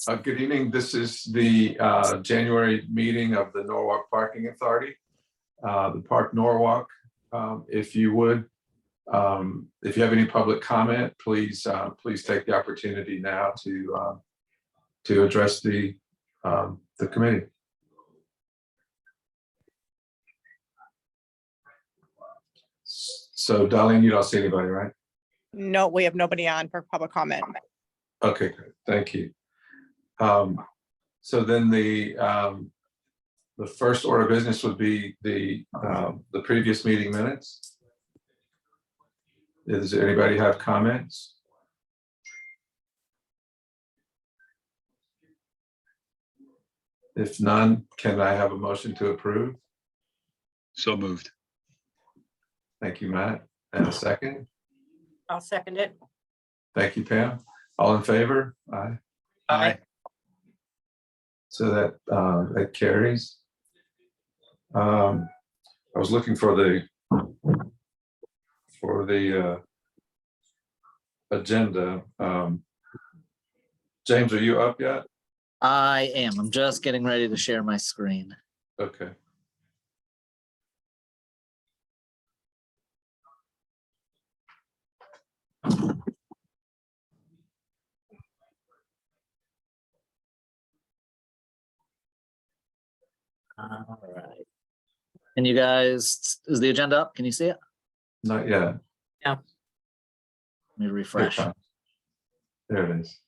Good evening. This is the January meeting of the Norwalk Parking Authority. The Park Norwalk, if you would, if you have any public comment, please take the opportunity now to address the committee. So Darlene, you don't see anybody, right? No, we have nobody on for public comment. Okay, good. Thank you. So then the first order of business would be the previous meeting minutes. Does anybody have comments? If none, can I have a motion to approve? So moved. Thank you, Matt. And a second? I'll second it. Thank you, Pam. All in favor? Aye. Aye. So that carries. I was looking for the agenda. James, are you up yet? I am. I'm just getting ready to share my screen. Okay. All right. And you guys, is the agenda up? Can you see it? Not yet. Let me refresh. There it is.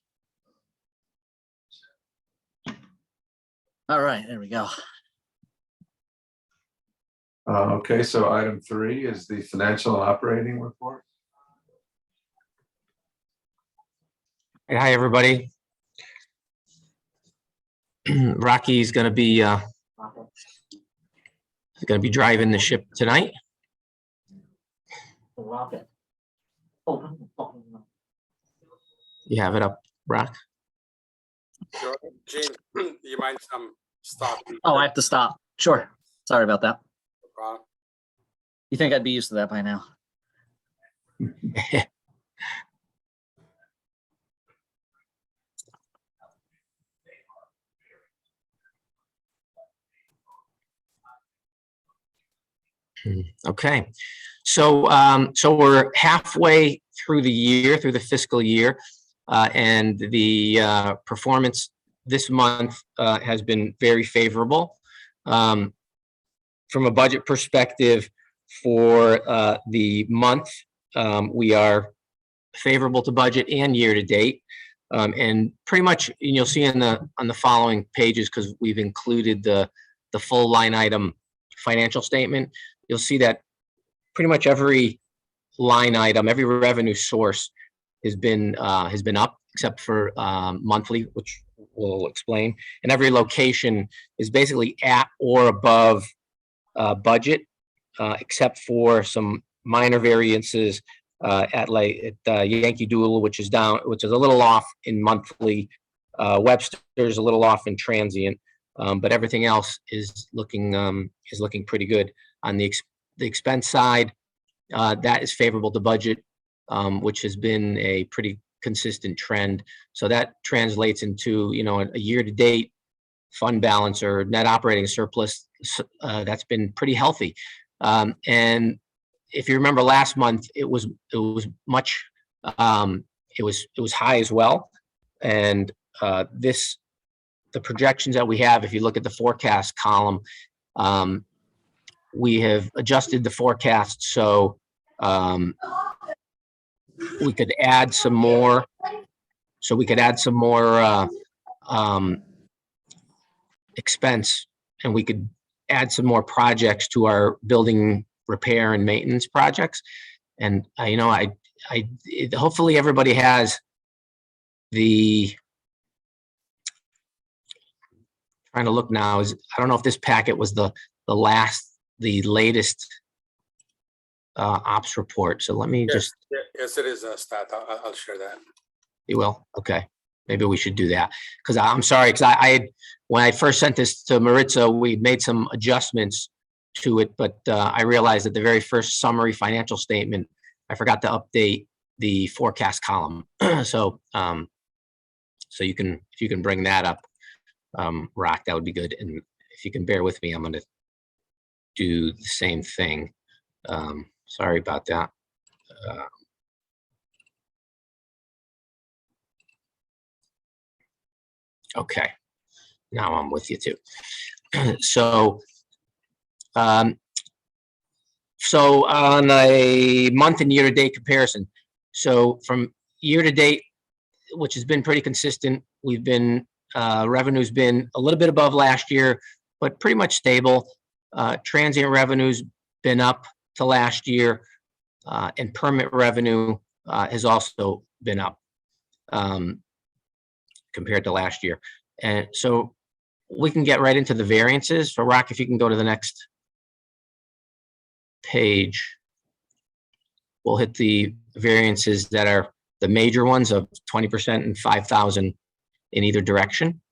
All right, there we go. Okay, so item 3 is the financial and operating report. Hi, everybody. Rocky's going to be driving the ship tonight. You have it up, Rock? Sure. Gene, you mind stopping? Oh, I have to stop. Sure. Sorry about that. No problem. You think I'd be used to that by now? Okay, so we're halfway through the year, through the fiscal year, and the performance this month has been very favorable. From a budget perspective, for the month, we are favorable to budget and year to date, and pretty much, and you'll see on the following pages, because we've included the full line item financial statement. You'll see that pretty much every line item, every revenue source has been up, except for monthly, which we'll explain. And every location is basically at or above budget, except for some minor variances at Yankee Doodle, which is a little off in monthly. Webster's a little off in transient, but everything else is looking pretty good. On the expense side, that is favorable to budget, which has been a pretty consistent trend. So that translates into, a year-to-date fund balance or net operating surplus that's been pretty healthy. And if you remember last month, it was much, it was high as well. And the projections that we have, if you look at the forecast column, we have adjusted the forecast so we could add some more. So we could add some more expense, and we could add some more projects to our building repair and maintenance projects. And hopefully everybody has trying to look now. I don't know if this packet was the latest ops report. So let me just. Yes, it is a stat. I'll share that. You will? Okay. Maybe we should do that. Because I'm sorry, because when I first sent this to Maritza, we made some adjustments to it, but I realized that the very first summary financial statement, I forgot to update the forecast column. So So if you can bring that up, Rock, that would be good. And if you can bear with me, I'm going to do the same thing. Sorry about that. Okay, now I'm with you too. So, so on a month and year-to-date comparison, so from year-to-date, which has been pretty consistent, we've been revenue's been a little bit above last year, but pretty much stable. Transient revenue's been up to last year, and permit revenue has also been up compared to last year. And so we can get right into the variances. So Rock, if you can go to the next page, we'll hit the variances that are the major ones of 20% and 5,000 in either direction.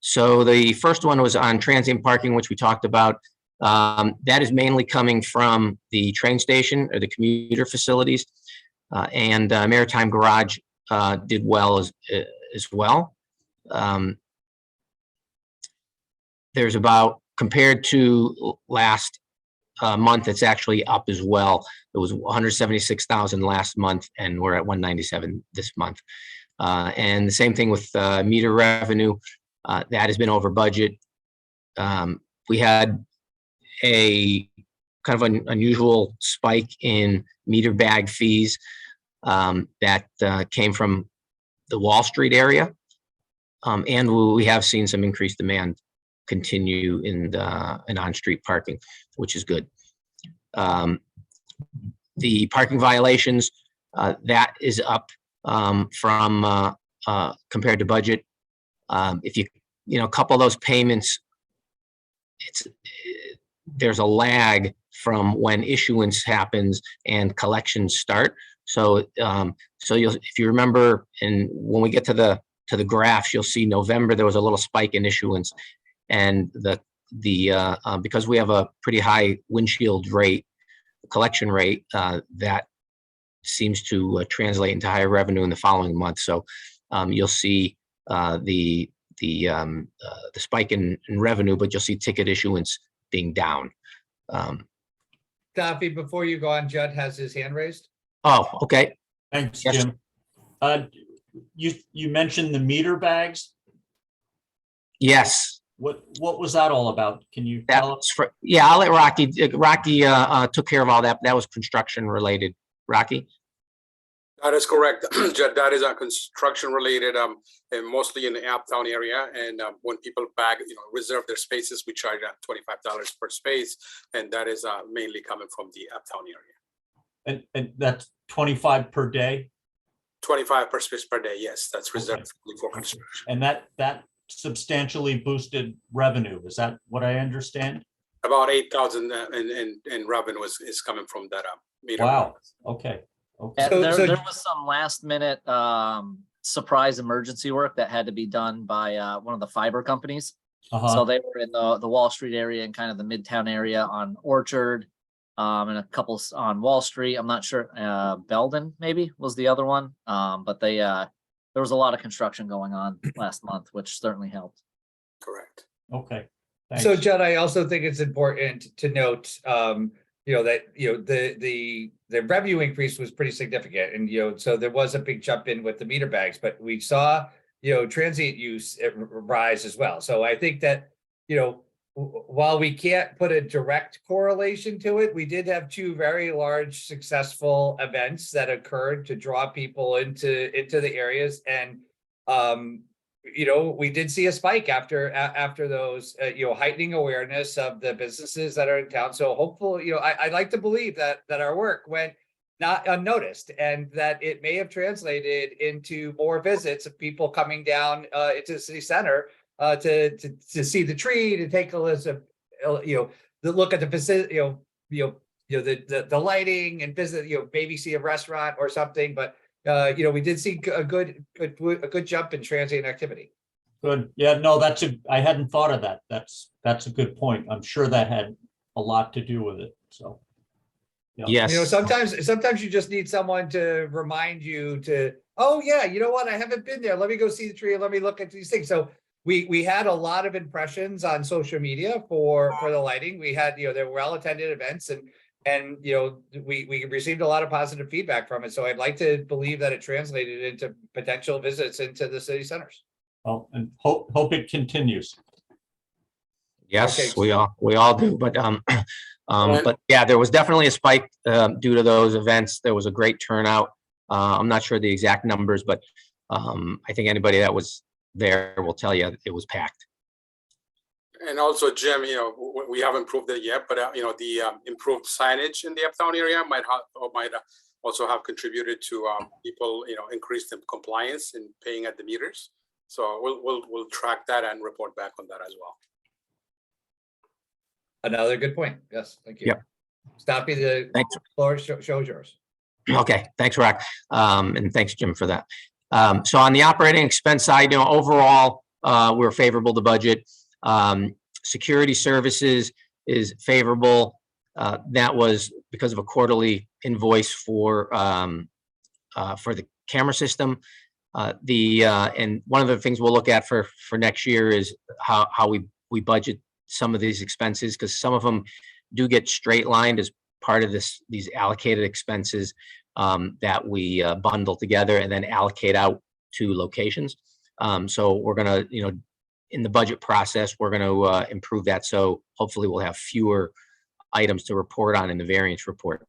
So the first one was on transient parking, which we talked about. That is mainly coming from the train station or the commuter facilities, and Maritime Garage did well as well. There's about, compared to last month, it's actually up as well. It was 176,000 last month, and we're at 197 this month. And the same thing with meter revenue. That has been over budget. We had a kind of an unusual spike in meter bag fees that came from the Wall Street area. And we have seen some increased demand continue in on-street parking, which is good. The parking violations, that is up from compared to budget. If a couple of those payments, there's a lag from when issuance happens and collections start. So if you remember, and when we get to the graphs, you'll see November there was a little spike in issuance, and because we have a pretty high windshield rate, collection rate, that seems to translate into higher revenue in the following month. So you'll see the spike in revenue, but you'll see ticket issuance being down. Duffy, before you go on, Judd has his hand raised. Oh, okay. Thanks, Yes. Jim. You mentioned the meter bags. Yes. What was that all about? Can you That tell us? was for, yeah, I'll let Rocky took care of all that. That was construction related. Rocky? That is correct. Judd, that is construction related, and mostly in the Uptown area. And when people reserve their spaces, we charge $25 per space, and that is mainly coming from the Uptown area. And that's 25 per day? 25 per space per day. Yes, that's reserved Okay. for construction. And that substantially boosted revenue. Is that what I understand? About 8,000 in revenue is coming from that meter. Wow. Okay. Okay. And So- there was some last minute surprise emergency work that had to be done by one of the fiber companies. So Uh-huh. they were in the Wall Street area and kind of the Midtown area on Orchard, and a couple on Wall Street. I'm not sure. Belden maybe was the other one. But there was a lot of construction going on last month, which certainly helped. Correct. Okay. So Thanks. Judd, I also think it's important to note, that, the revenue increase was pretty significant, and, so there was a big jump in with the meter bags, but we saw, transient use rise as well. So I think that, while we can't put a direct correlation to it, we did have two very large successful events that occurred to draw people into the areas. And, we did see a spike after those, heightening awareness of the businesses that are in town. So hopefully, I'd like to believe that our work went not unnoticed, and that it may have translated into more visits of people coming down into the city center to see the tree, to take a listen, the look at the facility, the lighting, and visit, maybe see a restaurant or something. But we did see a good jump in transient activity. Good. Yeah, no, I hadn't thought of that. That's a good point. I'm sure that had a lot to do with it. So, Yes. You know, sometimes you just need someone to remind you to, oh yeah, you know what? I haven't been there. Let me go see the tree and let me look at these things. So we had a lot of impressions on social media for the lighting. We had, you know, there were well-attended events and you know, we received a lot of positive feedback from it. So I'd like to believe that it translated into potential visits into the city centers. Well, and hope it continues. Yes, Okay. we all do, but but yeah, there was definitely a spike due to those events. There was a great turnout. I'm not sure the exact numbers, but I think anybody that was there will tell you it was packed. And also, Jim, you know, we haven't proved it yet, but you know, the improved signage in the uptown area might also have contributed to people, you know, increase the compliance in paying at the meters. So we'll track that and report back on that as well. Another good point. Yes, thank you. Yep. Stoppie, the Thanks. floor shows yours. Okay, thanks, Rock. And thanks, Jim, for that. So on the operating expense side, you know, overall, we're favorable to budget. Security services is favorable. That was because of a quarterly invoice for the camera system. And one of the things we'll look at for next year is how we budget some of these expenses, because some of them do get straight lined as part of these allocated expenses that we bundle together and then allocate out to locations. So we're gonna, you know, in the budget process, we're gonna improve that. So hopefully we'll have fewer items to report on in the variance report.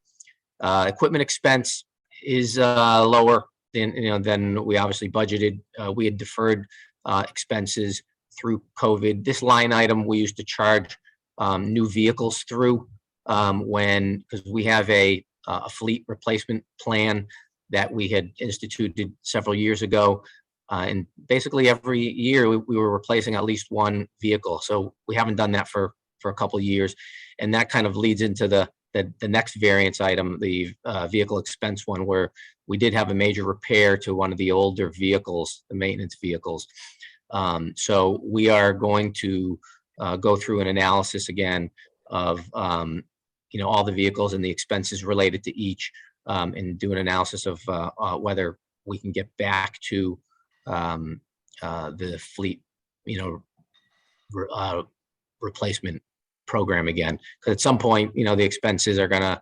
Equipment expense is lower than we obviously budgeted. We had deferred expenses through COVID. This line item we used to charge new vehicles through because we have a fleet replacement plan that we had instituted several years ago. And basically every year we were replacing at least one vehicle. So we haven't done that for a couple of years. And that kind of leads into the next variance item, the vehicle expense one, where we did have a major repair to one of the older vehicles, the maintenance vehicles. So we are going to go through an analysis again of all the vehicles and the expenses related to each, and do an analysis of whether we can get back to the fleet, replacement program again. Because at some point, the expenses are going to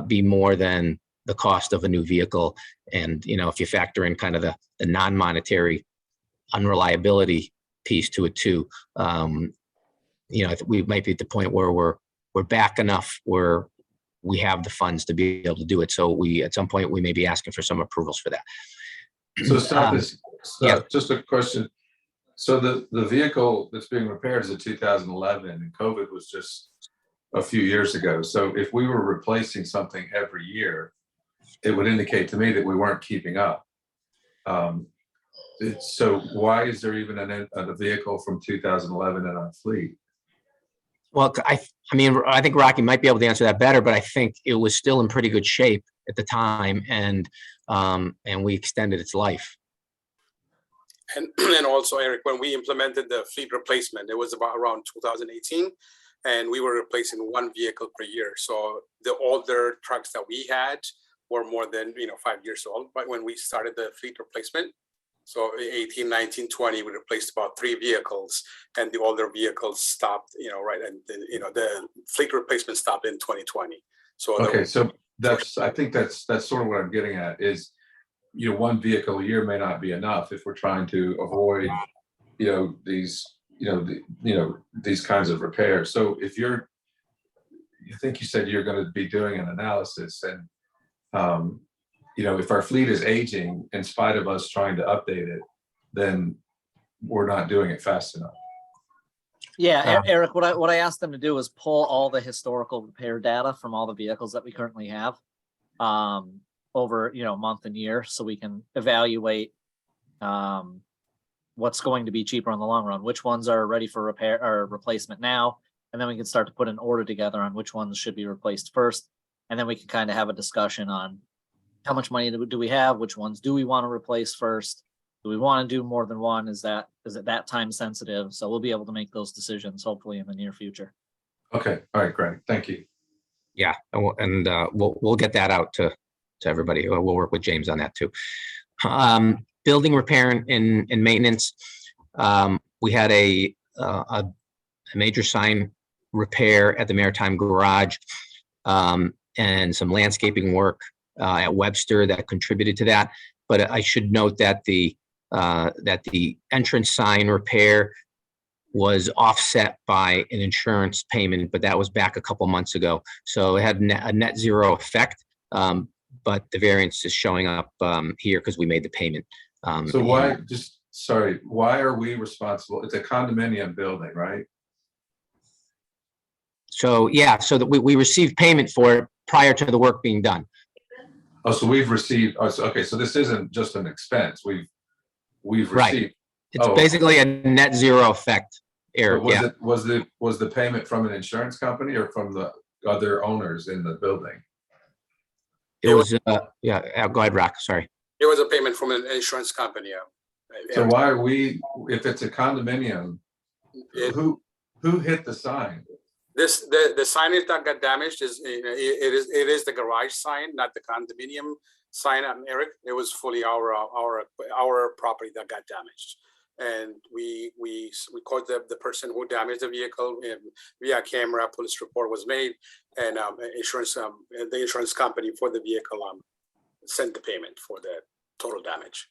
be more than the cost of a new vehicle. And, if you factor in kind of the non-monetary unreliability piece to it too, we might be at the point where we're back enough where we have the funds to be able to do it. So at some point we may be asking for some approvals for that. So stop this. yeah. Just a question. So the vehicle that's being repaired is a 2011 and COVID was just a few years ago. So if we were replacing something every year, it would indicate to me that we weren't keeping up. So why is there even a vehicle from 2011 in our fleet? Well, I think Rocky might be able to answer that better, but I think it was still in pretty good shape at the time, and we extended its life. And also, Eric, when we implemented the fleet replacement, it was around 2018, and we were replacing one vehicle per year. So the older trucks that we had were more than 5 years old. But when we started the fleet replacement, so 18, 19, 20, we replaced about 3 vehicles, and the older vehicles stopped. Right, and the fleet replacement stopped in 2020. So okay, so I think that's sort of what I'm getting at is, one vehicle a year may not be enough if we're trying to avoid, these kinds of repairs. So if you said you're going to be doing an analysis, and if our fleet is aging in spite of us trying to update it, then we're not doing it fast enough. Yeah, Eric, what I asked them to do is pull all the historical repair data from all the vehicles that we currently have over, month and year, so we can evaluate what's going to be cheaper in the long run, which ones are ready for repair or replacement now, and then we can start to put an order together on which ones should be replaced first, and then we can kind of have a discussion on how much money do we have, which ones do we want to replace first, do we want to do more than one, is it that time sensitive? So we'll be able to make those decisions hopefully in the near future. Okay, all right, great, thank you. Yeah, we'll get that out to everybody. We'll work with James on that too. Building repair and maintenance. We had a major sign repair at the Maritime Garage, and some landscaping work at Webster that contributed to that. But I should note that the entrance sign repair was offset by an insurance payment, but that was back a couple months ago. So it had a net zero effect, but the variance is showing up here because we made the payment. So why, just, sorry, why are we responsible? It's a condominium building, right? So, yeah, so that we received payment for it prior to the work being done. Oh, so we've received, oh, so, okay, so this isn't just an expense, we've Right. received. It's Oh. basically a net zero effect, But Eric, yeah. was the payment from an insurance company or from the other owners in the building? It was, yeah, go ahead, Rock, sorry. It was a payment from an insurance company. So why are we, if it's a condominium, It- who hit the sign? the signage that got damaged is, it is the garage sign, not the condominium sign, Eric. It was fully our property that got damaged. And we caught the person who damaged the vehicle via camera. Police report was made, and the insurance company for the vehicle sent the payment for the total damage.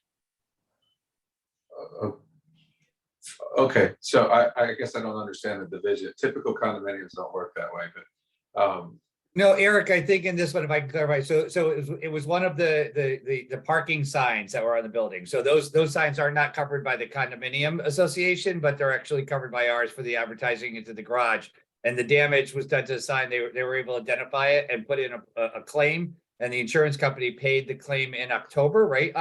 Okay, so I guess I don't understand the division. Typical condominiums don't work that way, but No, Eric, I think in this one, if I can clarify, so it was one of the parking signs that were on the building. So those signs are not covered by the condominium association, but they're actually covered by ours for the advertising into the garage. And the damage was done to the sign. They were able to identify it and put in a claim, and the insurance company paid the claim in October, right?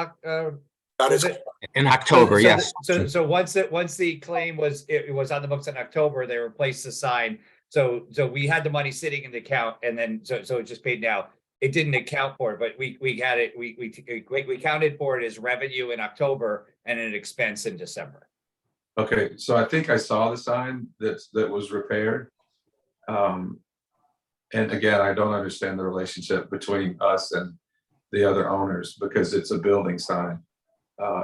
That is, In October, yes. So once the claim was on the books in October, they replaced the sign. So we had the money sitting in the account, and then so it just paid now. It didn't account for it, but we had it. We counted for it as revenue in October and an expense in December. okay, so I think I saw the sign that was repaired. And again, I don't understand the relationship between us and the other owners because it's a building sign.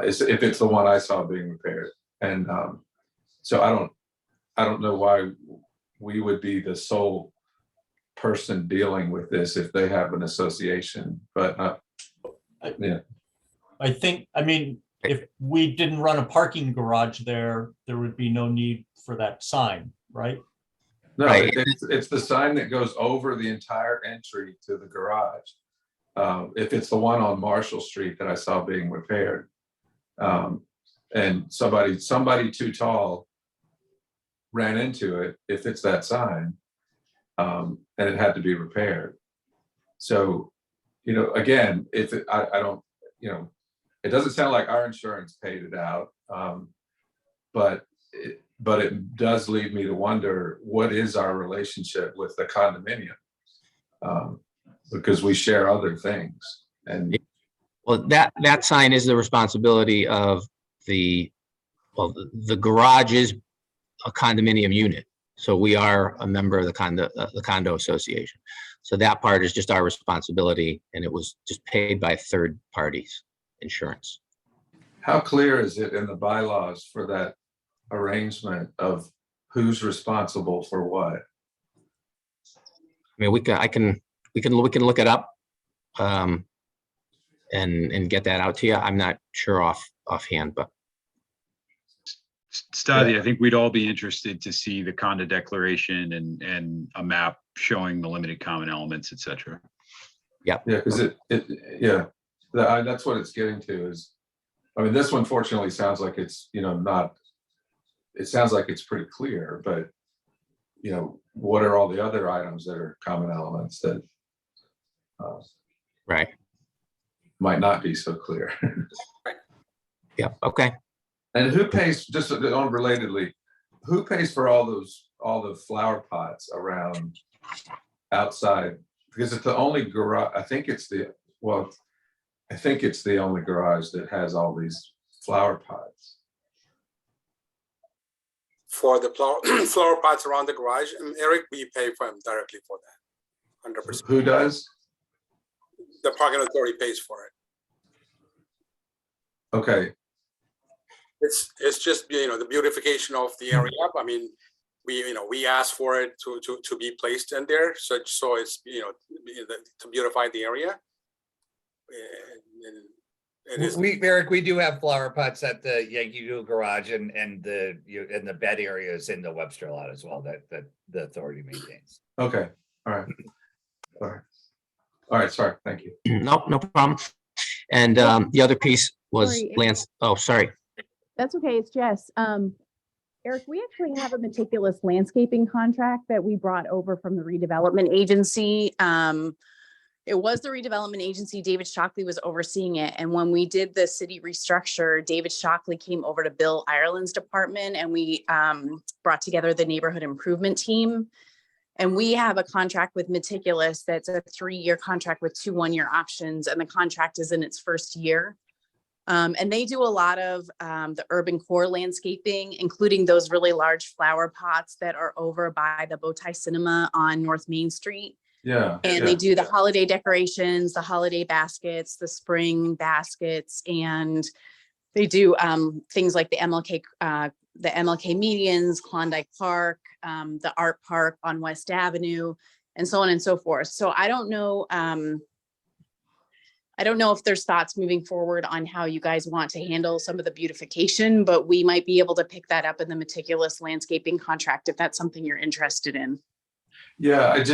If it's the one I saw being repaired, and so I don't know why we would be the sole person dealing with this if they have an association, but yeah. I think, I mean, if we didn't run a parking garage there, there would be no need for that sign, right? No, Right. it's the sign that goes over the entire entry to the garage. If it's the one on Marshall Street that I saw being repaired. And somebody too tall ran into it, if it's that sign, and it had to be repaired. So, again, I don't, it doesn't sound like our insurance paid it out. But it does lead me to wonder, what is our relationship with the condominium? Because we share other things, and Well, that sign is the responsibility of the garage is a condominium unit. So we are a member of the condo association. So that part is just our responsibility, and it was just paid by third parties insurance. how clear is it in the bylaws for that arrangement of who's responsible for what? I mean, we can look it up, and get that out to you. I'm not sure offhand, but Stasi, I think we'd all be interested to see the condo declaration and a map showing the limited common elements, et cetera. Yeah, because that's what it's getting to is, I mean, this one fortunately sounds like it's, not, it sounds like it's pretty clear, but, what are all the other items that are common elements that right. might not be so clear? Yeah, okay. And who pays, just unrelatedly, who pays for all the flower pots around outside? Because it's the only garage, I think it's the only garage that has all these flower pots. for the flower pots around the garage, and Eric, we pay for them directly for that under 100%. Who does? The parking authority pays for it. Okay, It's just, the beautification of the area. I mean, we asked for it to be placed in there, so it's, to beautify the area. And it is, Eric, we do have flower pots at the Yankee Doodle garage and the bed areas in the Webster lot as well that the authority maintains. okay, all right. All right, sorry, thank you. No, no problem. And the other piece was Sorry. Lance, oh, sorry. That's okay, it's Jess. Eric, we actually have a meticulous landscaping contract that we brought over from the redevelopment agency. It was the redevelopment agency, David Shockley was overseeing it. And when we did the city restructure, David Shockley came over to Bill Ireland's department and we brought together the neighborhood improvement team. And we have a contract with Meticulous that's a 3-year contract with 2 one-year options, and the contract is in its first year. And they do a lot of the urban core landscaping, including those really large flower pots that are over by the Bowtie Cinema on North Main Street. Yeah. And they do the holiday decorations, the holiday baskets, the spring baskets, and they do things like the MLK medians, Klondike Park, the art park on West Avenue, and so on and so forth. So I don't know if there's thoughts moving forward on how you guys want to handle some of the beautification, but we might be able to pick that up in the Meticulous landscaping contract if that's something you're interested in. Yeah,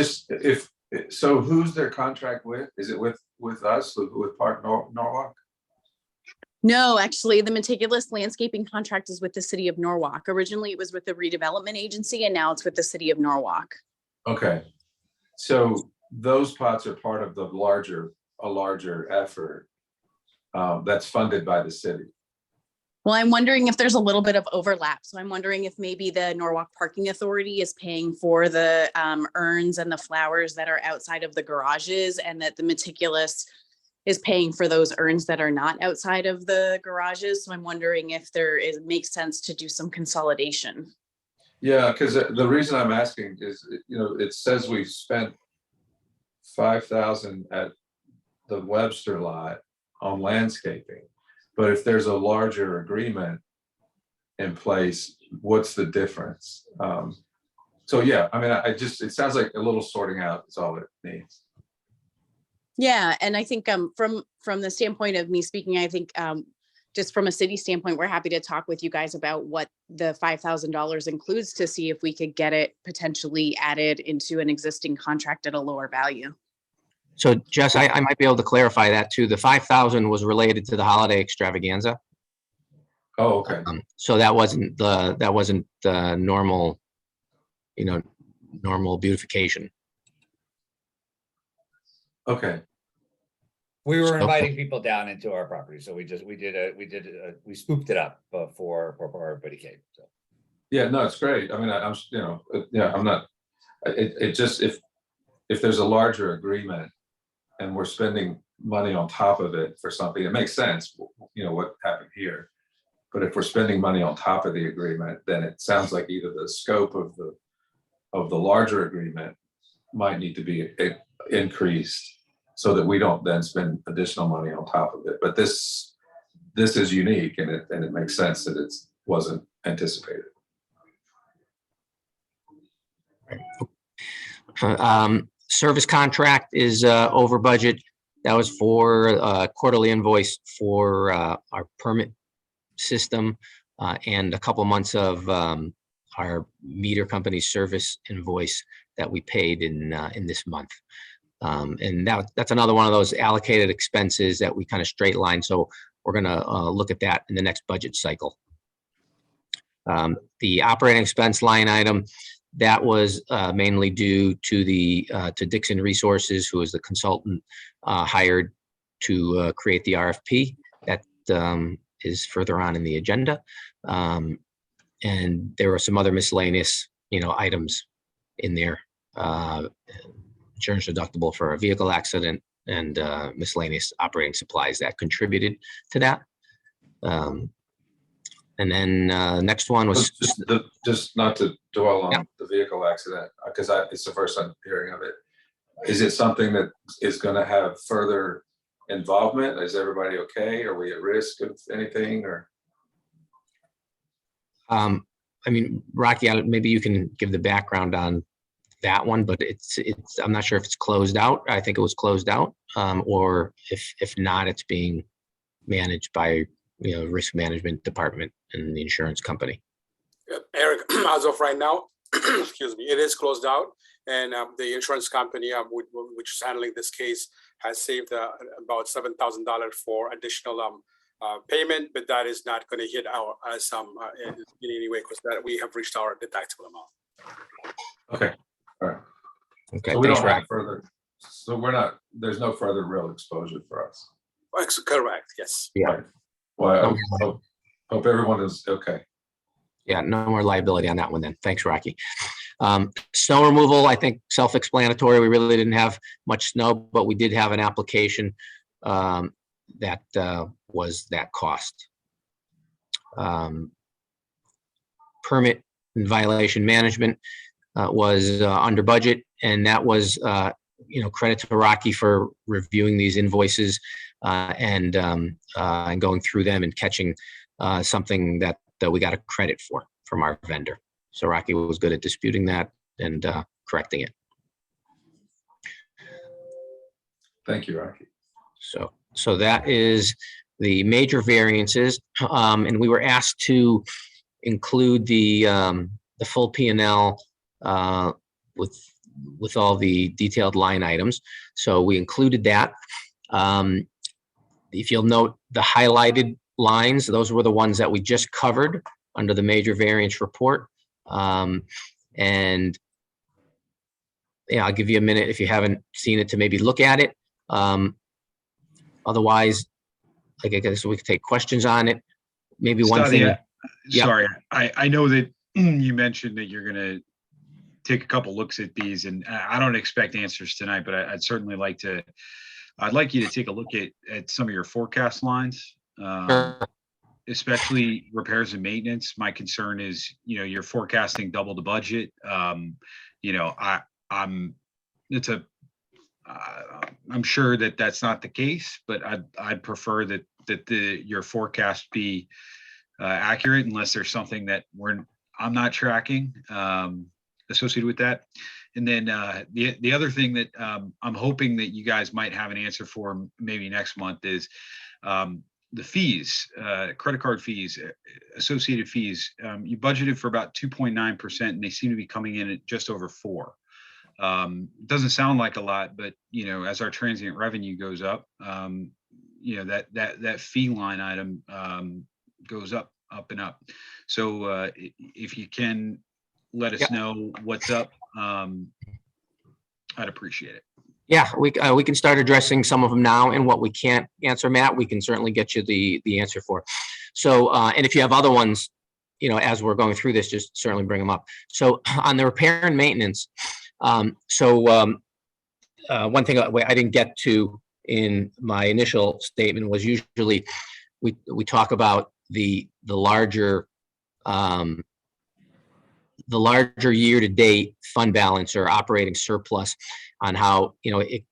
so who's their contract with? Is it with us, with Park Norwalk? No, actually, the Meticulous landscaping contract is with the city of Norwalk. Originally, it was with the redevelopment agency, and now it's with the city of Norwalk. Okay, so those pots are part of a larger effort that's funded by the city. Well, I'm wondering if there's a little bit of overlap. So I'm wondering if maybe the Norwalk Parking Authority is paying for the urns and the flowers that are outside of the garages, and that the Meticulous is paying for those urns that are not outside of the garages. So I'm wondering if makes sense to do some consolidation. Yeah, because the reason I'm asking is, it says we spent $5,000 at the Webster lot on landscaping. But if there's a larger agreement in place, what's the difference? So yeah, I mean, it sounds like a little sorting out is all it needs. Yeah, and I think from the standpoint of me speaking, I think just from a city standpoint, we're happy to talk with you guys about what the $5,000 includes to see if we could get it potentially added into an existing contract at a lower value. So Jess, I might be able to clarify that too. The 5,000 was related to the holiday extravaganza. Oh, okay. So that wasn't the normal, normal beautification. Okay. We were Okay. inviting people down into our property, so we spooked it up before everybody came. So Yeah, no, it's great. I mean, I'm not, it just, if there's a larger agreement and we're spending money on top of it for something, it makes sense, what happened here. But if we're spending money on top of the agreement, then it sounds like either the scope of the larger agreement might need to be increased so that we don't then spend additional money on top of it. But this is unique, and it makes sense that it wasn't anticipated. Service contract is over budget. That was for a quarterly invoice for our permit system and a couple months of our meter company service invoice that we paid in this month. And that's another one of those allocated expenses that we kind of straight line. So we're going to look at that in the next budget cycle. The operating expense line item, that was mainly due to to Dixon Resources, who is the consultant hired to create the RFP. That is further on in the agenda. And there were some other miscellaneous, items in there. Insurance deductible for a vehicle accident and miscellaneous operating supplies that contributed to that. And then next one was Just not to dwell on Yeah. the vehicle accident, because it's the first I'm hearing of it. Is it something that is gonna have further involvement? Is everybody okay? Are we at risk of anything or? I mean, Rocky, maybe you can give the background on that one, but I'm not sure if it's closed out. I think it was closed out, or if not, it's being managed by, risk management department and the insurance company. Eric, as of right now, excuse me, it is closed out. And the insurance company, which is handling this case, has saved about $7,000 for additional payment, but that is not going to hit us in any way because that we have reached our deductible amount. Okay, all right. Okay, So we thanks, don't have Rocky. further, there's no further real exposure for us. Correct, yes. Yeah. Right. Well, I hope everyone is okay. Yeah, no more liability on that one then. Thanks, Rocky. Snow removal, I think self-explanatory. We really didn't have much snow, but we did have an application that was that cost. Permit and violation management was under budget, and that was, credit to Rocky for reviewing these invoices and going through them and catching something that we got a credit for from our vendor. So Rocky was good at disputing that and correcting it. Thank you, Rocky. So that is the major variances, and we were asked to include the full P&L with all the detailed line items. So we included that. If you'll note the highlighted lines, those were the ones that we just covered under the major variance report. And yeah, I'll give you a minute if you haven't seen it to maybe look at it. Otherwise, I guess we could take questions on it. Maybe one thing. Yeah. Sorry, I know that you mentioned that you're gonna take a couple looks at these, and I don't expect answers tonight, but I'd certainly like to. I'd like you to take a look at some of your forecast lines, especially repairs and maintenance. My concern is, you're forecasting double the budget. I'm sure that that's not the case, but I'd prefer that your forecast be accurate, unless there's something that I'm not tracking associated with that. And then the other thing that I'm hoping that you guys might have an answer for maybe next month is the fees, credit card fees, associated fees. You budgeted for about 2.9%, and they seem to be coming in at just over 4%. Doesn't sound like a lot, but as our transient revenue goes up, that fee line item goes up and up. So if you can let us know what's up, I'd appreciate it. Yeah, we can start addressing some of them now, and what we can't answer, Matt, we can certainly get you the answer for. So, and if you have other ones, as we're going through this, just certainly bring them up. So on the repair and maintenance, one thing I didn't get to in my initial statement was usually we talk about the larger year-to-date fund balance or operating surplus, on how it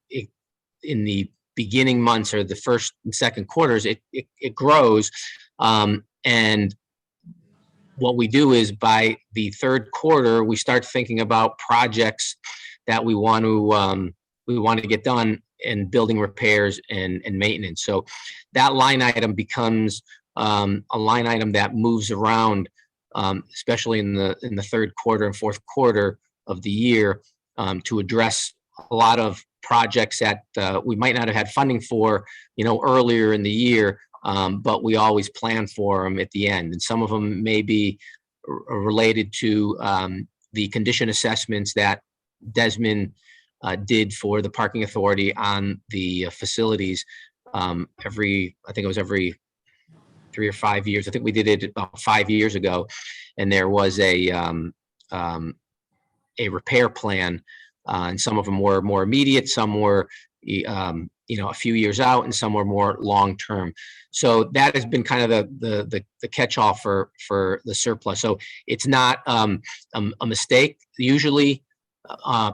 in the beginning months or the first and second quarters it grows, and what we do is by the third quarter we start thinking about projects that we want to get done in building repairs and maintenance. So that line item becomes a line item that moves around, especially in the third quarter and fourth quarter of the year, to address a lot of projects that we might not have had funding for, earlier in the year, but we always plan for them at the end. And some of them may be related to the condition assessments that Desmond did for the parking authority on the facilities I think it was every 3 or 5 years. I think we did it about 5 years ago, and there was a repair plan, and some of them were more immediate, some were a few years out, and some were more long term. So that has been kind of the catch-all for the surplus. So it's not a mistake. Usually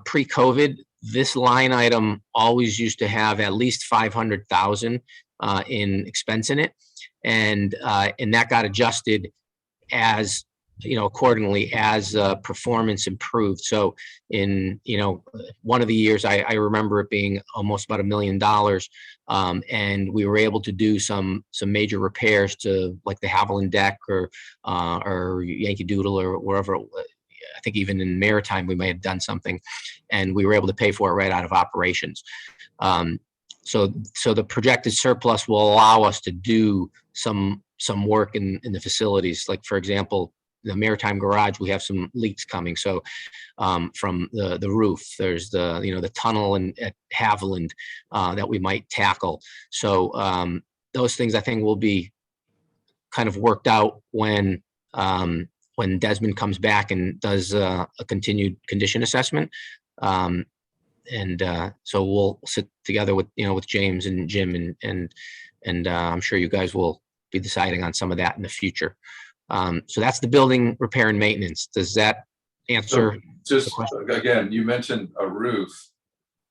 pre-COVID, this line item always used to have at least 500,000 in expense in it. And that got adjusted as, accordingly as performance improved. So in, one of the years, I remember it being almost about $1 million. And we were able to do some major repairs to like the Haviland deck or Yankee Doodle or wherever. I think even in Maritime, we may have done something, and we were able to pay for it right out of operations. So the projected surplus will allow us to do some work in the facilities. Like, for example, the Maritime Garage, we have some leaks coming. So from the roof, there's the tunnel at Haviland that we might tackle. So those things I think will be kind of worked out when Desmond comes back and does a continued condition assessment. So we'll sit together with James and Jim and I'm sure you guys will be deciding on some of that in the future. So that's the building repair and maintenance. Does that answer? So just again, you mentioned a roof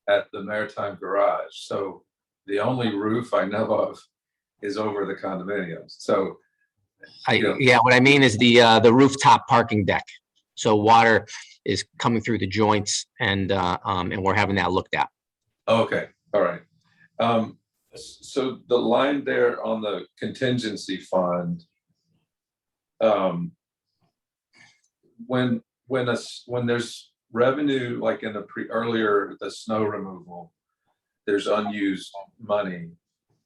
at the Maritime Garage. So the only roof I know of is over the condominiums. So what I mean is the rooftop parking deck. So water is coming through the joints and we're having that looked at. Okay, all right. So the line there on the contingency fund, when there's revenue, like in the snow removal, there's unused money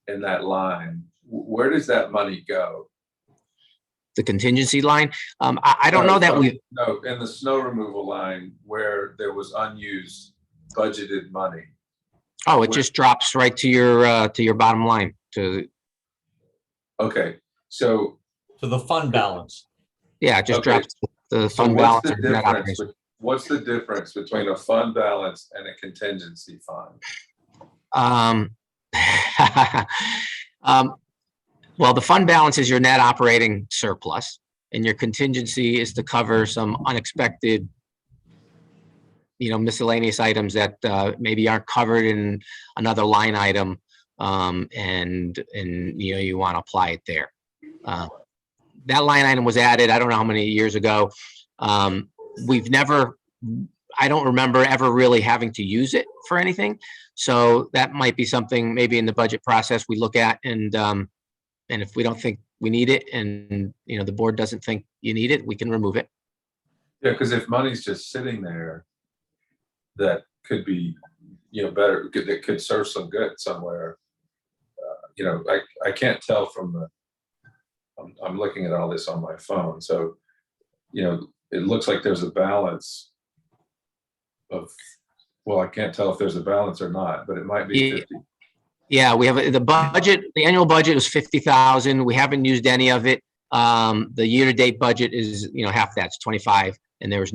in that line. Where does that money go? The contingency line. I don't know that we. No, in the snow removal line where there was unused budgeted money. Oh, it just drops right to your bottom line. Okay, so. To the fund balance. Yeah, it just Okay. drops the fund balance. and net operation. What's the difference between a fund balance and a contingency fund? Well, the fund balance is your net operating surplus, and your contingency is to cover some unexpected, miscellaneous items that maybe aren't covered in another line item, and you want to apply it there. That line item was added, I don't know how many years ago. I don't remember ever really having to use it for anything. So that might be something maybe in the budget process we look at, and if we don't think we need it and, the board doesn't think you need it, we can remove it. Yeah, because if money's just sitting there, that could be, better, that could serve some good somewhere. I can't tell from I'm looking at all this on my phone. So, it looks like there's a balance of, well, I can't tell if there's a balance or not, but it might be 50. Yeah, we have the budget. The annual budget was 50,000. We haven't used any of it. The year-to-date budget is, half that's 25, and there was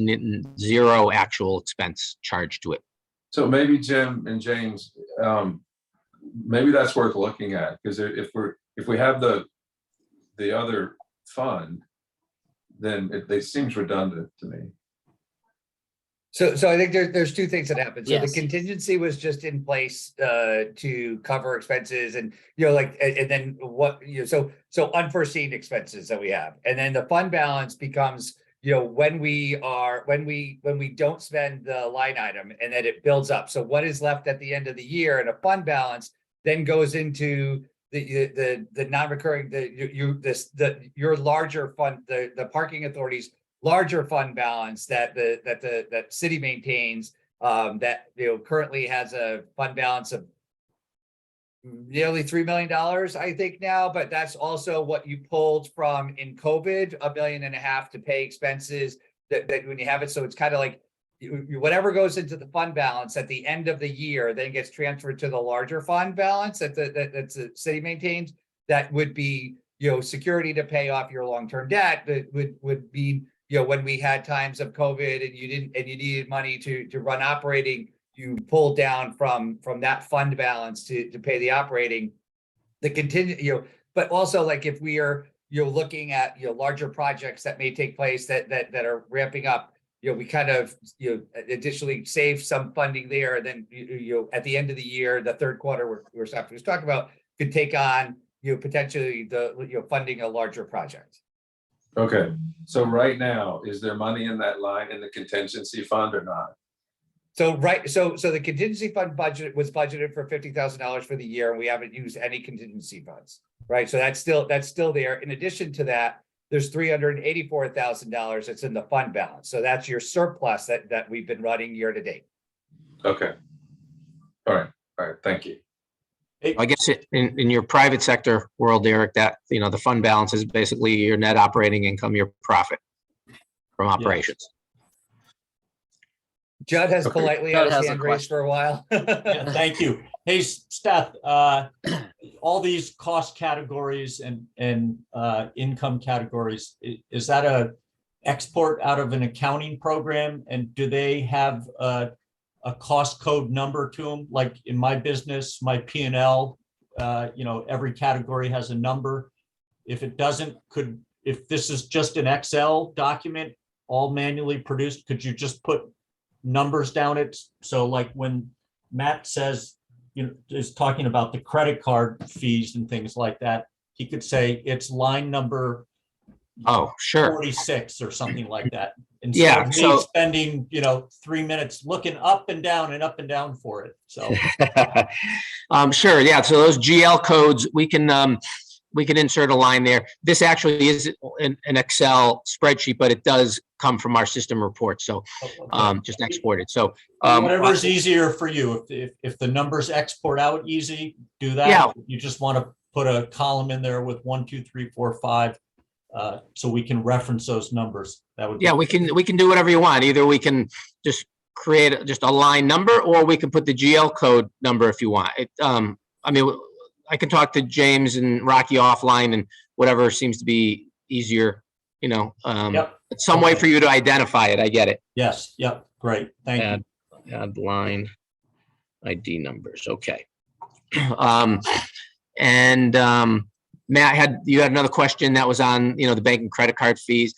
zero actual expense charged to it. So maybe Jim and James, maybe that's worth looking at, because if we have the other fund, then it seems redundant to me. So I think there's two things that happened. So Yes. the contingency was just in place to cover expenses and, and then what, so unforeseen expenses that we have. And then the fund balance becomes, when we don't spend the line item and then it builds up. So what is left at the end of the year, and a fund balance then goes into the non-recurring, your larger fund, the parking authority's larger fund balance that city maintains, that currently has a fund balance of nearly $3 million, I think now, but that's also what you pulled from in COVID, $1.5 million to pay expenses that when you have it. So it's kind of like whatever goes into the fund balance at the end of the year then gets transferred to the larger fund balance that's the city maintains. That would be, security to pay off your long-term debt. That would be, when we had times of COVID and you needed money to run operating, you pulled down from that fund balance to pay the operating, the continue, but also like if we are, looking at, larger projects that may take place that are ramping up, we kind of, additionally save some funding there, and then, at the end of the year, the third quarter, we're Stephanie was talking about, could take on, potentially funding a larger project. Okay, so right now, is there money in that line in the contingency fund or not? So, right, so the contingency fund budget was budgeted for $50,000 for the year, and we haven't used any contingency funds, right? So that's still there. In addition to that, there's $384,000 that's in the fund balance. So that's your surplus that we've been running year to date. Okay. All right, thank you. I guess in your private sector world, Eric, that, the fund balance is basically your net operating income, your profit from operations. Judd has Okay. politely Judd had has his a hand raised for a while. Yeah, thank you. Hey, Steph, all these cost categories and income categories, is that a export out of an accounting program? And do they have a cost code number to them? Like in my business, my P&L, every category has a number. If it doesn't, if this is just an Excel document, all manually produced, could you just put numbers down it? So like when Matt says, is talking about the credit card fees and things like that, he could say it's line number Oh, sure. 46 or something like that. Yeah, Instead of me so- spending, 3 minutes looking up and down for it. So Sure, yeah, so those GL codes, we can insert a line there. This actually is an Excel spreadsheet, but it does come from our system report, so just export it. So whatever's easier for you. If the numbers export out easy, do that. Yeah. You just want to put a column in there with 1, 2, 3, 4, 5, so we can reference those numbers. That would be yeah, we can do whatever you want. Either we can just create just a line number, or we can put the GL code number if you want. I mean, I can talk to James and Rocky offline, and whatever seems to be easier, Yep. some way for you to identify it. I get it. Yes. Yep. Great. Thank you. Add line ID numbers. Okay. Matt, you had another question that was on, the bank and credit card fees.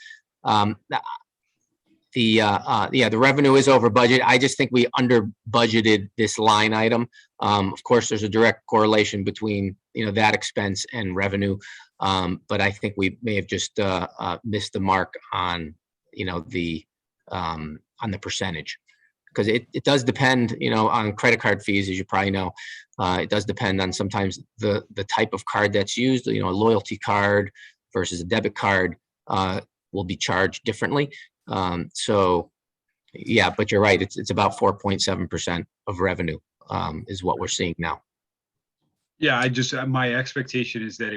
The revenue is over budget. I just think we under budgeted this line item. Of course, there's a direct correlation between, that expense and revenue. But I think we may have just missed the mark on, on the percentage. Because it does depend, on credit card fees, as you probably know. It does depend on sometimes the type of card that's used. A loyalty card versus a debit card will be charged differently. So, yeah, but you're right. It's about 4.7% of revenue is what we're seeing now. Yeah, my expectation is that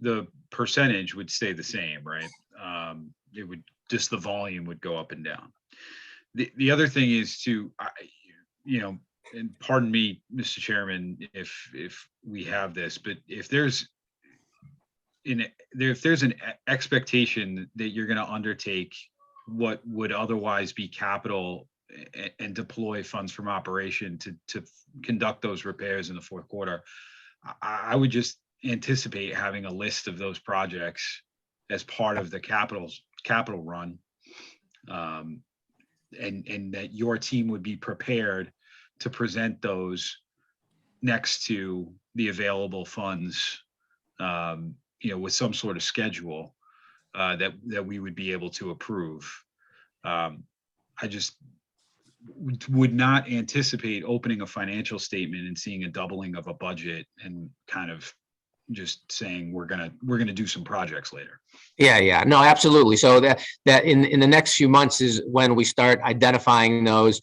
the percentage would stay the same, right? It would just, the volume would go up and down. The other thing is and pardon me, Mr. Chairman, if we have this, but if there's an expectation that you're going to undertake what would otherwise be capital and deploy funds from operation to conduct those repairs in the fourth quarter, I would just anticipate having a list of those projects as part of the capital run. And that your team would be prepared to present those next to the available funds, with some sort of schedule that we would be able to approve. I just would not anticipate opening a financial statement and seeing a doubling of a budget and kind of just saying we're gonna do some projects later. Yeah, no, absolutely. So that in the next few months is when we start identifying those,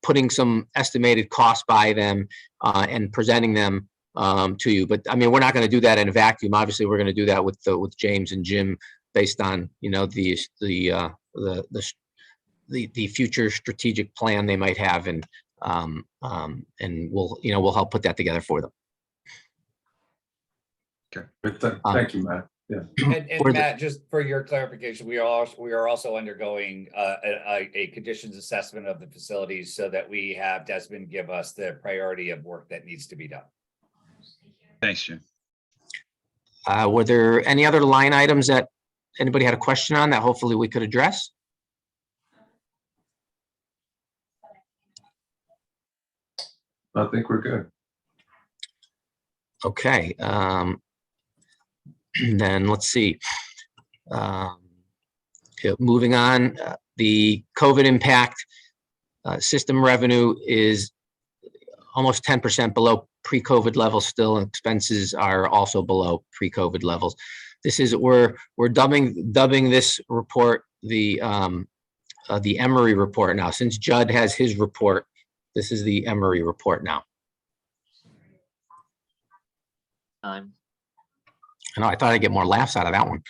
putting some estimated costs by them, and presenting them to you. But I mean, we're not going to do that in a vacuum. Obviously, we're going to do that with James and Jim based on the future strategic plan they might have, and we'll help put that together for them. Okay. Thank you, Matt. Yeah. And Matt, just for your clarification, we are also undergoing a conditions assessment of the facilities so that we have Desmond give us the priority of work that needs to be done. Thanks, Jim. Were there any other line items that anybody had a question on that hopefully we could address? I think we're good. Okay, then let's see. Moving on, the COVID impact, system revenue is almost 10% below pre-COVID levels still, and expenses are also below pre-COVID levels. This is, we're dubbing this report the Emory report now. Since Judd has his report, this is the Emory report now. Time. I know, I thought I'd get more laughs out of that one.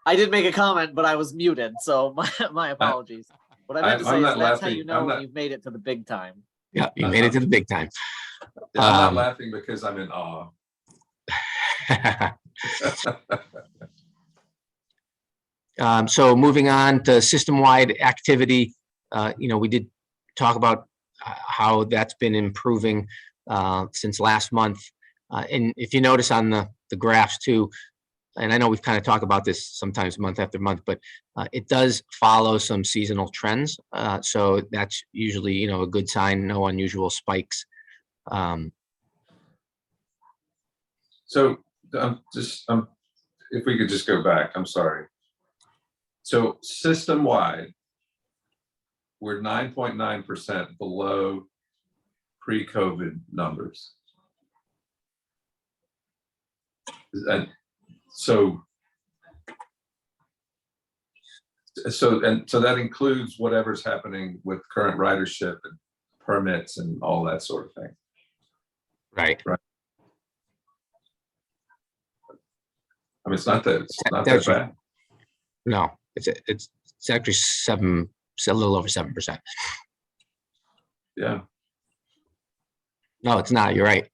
I did make a comment, but I was muted, so my apologies. What I meant to I'm say not is that's how laughing. you know I'm when not- you've made it to the big time. Yeah, you made it to the big time. I'm not Um, laughing because I'm in awe. So moving on to system-wide activity, we did talk about how that's been improving since last month. And if you notice on the graphs too, and I know we've kind of talked about this sometimes month after month, but it does follow some seasonal trends. So that's usually, a good sign, no unusual spikes. So if we could just go back, I'm sorry. So system-wide, we're 9.9% below pre-COVID numbers. And so that includes whatever's happening with current ridership and permits and all that sort of thing. Right. I mean, it's not that That's- bad. No, it's actually a little over 7%. Yeah. No, it's not. You're right.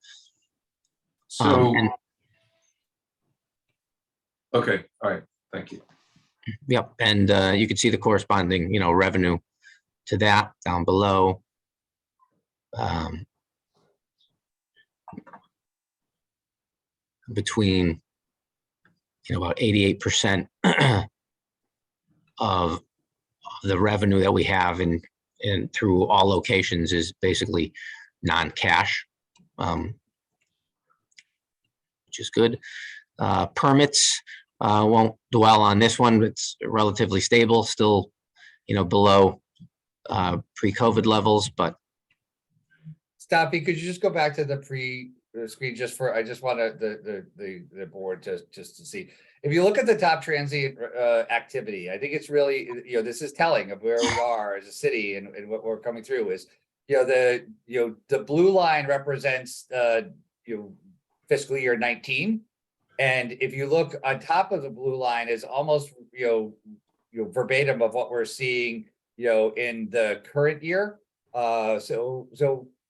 So, And- okay, all right, thank you. Yep, and you can see the corresponding, revenue to that down below. Between, about 88% of the revenue that we have in through all locations is basically non-cash, which is good. Permits, won't dwell on this one. It's relatively stable, still, below pre-COVID levels, but Stoppy, could you just go back to the screen I just want the board just to see. If you look at the top transient activity, I think it's really, this is telling of where we are as a city and what we're coming through is, the blue line represents fiscal year 19. And if you look on top of the blue line is almost, verbatim of what we're seeing, in the current year.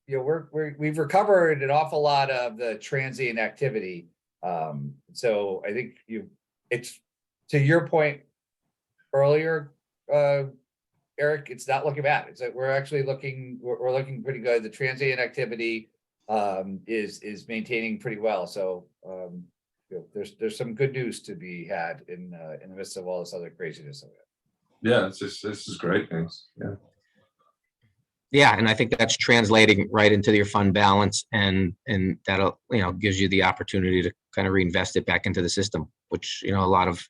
We've recovered an awful lot of the transient activity. So I think it's to your point earlier, Eric, it's not looking bad. It's like we're looking pretty good. The transient activity is maintaining pretty well. So there's some good news to be had in the midst of all this other craziness of it. Yeah, this is great news. Yeah. yeah, and I think that's translating right into your fund balance, and that'll, gives you the opportunity to kind of reinvest it back into the system, which, a lot of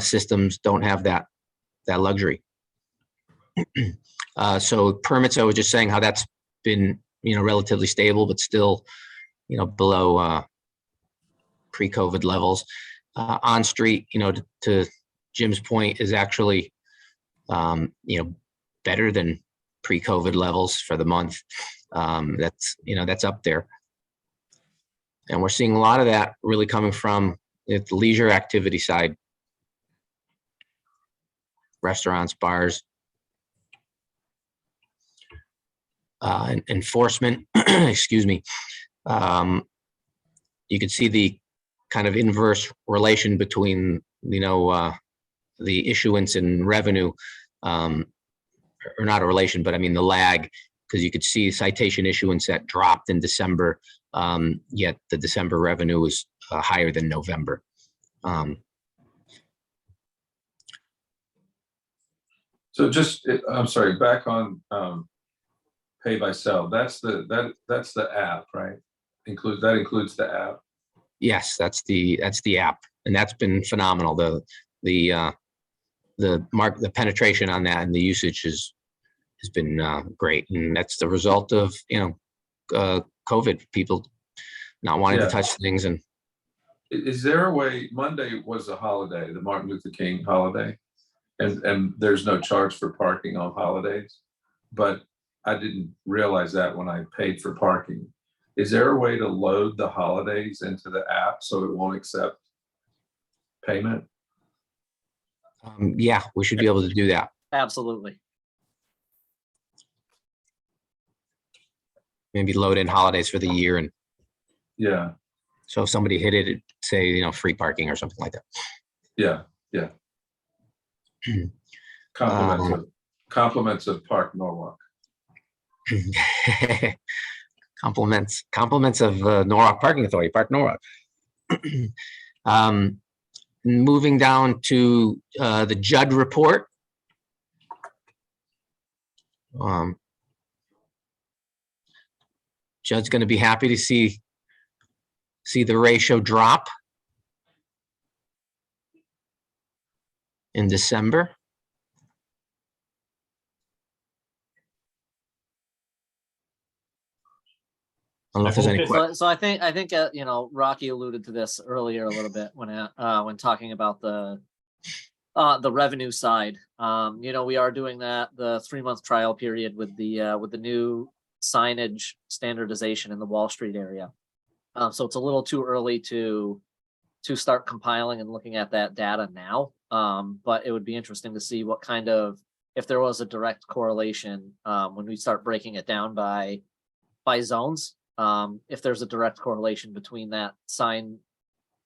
systems don't have that luxury. So permits, I was just saying how that's been, relatively stable, but still, below pre-COVID levels. On street, to Jim's point, is actually, better than pre-COVID levels for the month. That's up there. And we're seeing a lot of that really coming from the leisure activity side. Restaurants, bars. Enforcement, excuse me. You can see the kind of inverse relation between, the issuance and revenue, or not a relation, but I mean the lag, because you could see citation issuance that dropped in December, yet the December revenue was higher than November. So just, I'm sorry, back on pay by cell. That's the app, right? That includes the app. Yes, that's the app, and that's been phenomenal. The penetration on that and the usage has been great, and that's the result of COVID, people not wanting to Yeah. touch things. And Is there a way, Monday was a holiday, the Martin Luther King holiday, and there's no charge for parking on holidays, but I didn't realize that when I paid for parking. Is there a way to load the holidays into the app so it won't accept payment? yeah, we should be able to do that. Absolutely. Maybe load in holidays for the year, and Yeah, so if somebody hit it, say free parking or something like that. yeah. Compliments of Park Norwalk. Compliments of Norwalk Parking Authority, Park Norwalk. Moving down to the Judd report. Judd's going to be happy to see the ratio drop in December. I don't know if there's any hope it- questions. So I think Rocky alluded to this earlier a little bit when talking about the revenue side. We are doing the 3-month trial period with the new signage standardization in the Wall Street area. So it's a little too early to start compiling and looking at that data now. But it would be interesting to see what kind of, if there was a direct correlation when we start breaking it down by zones. If there's a direct correlation between that sign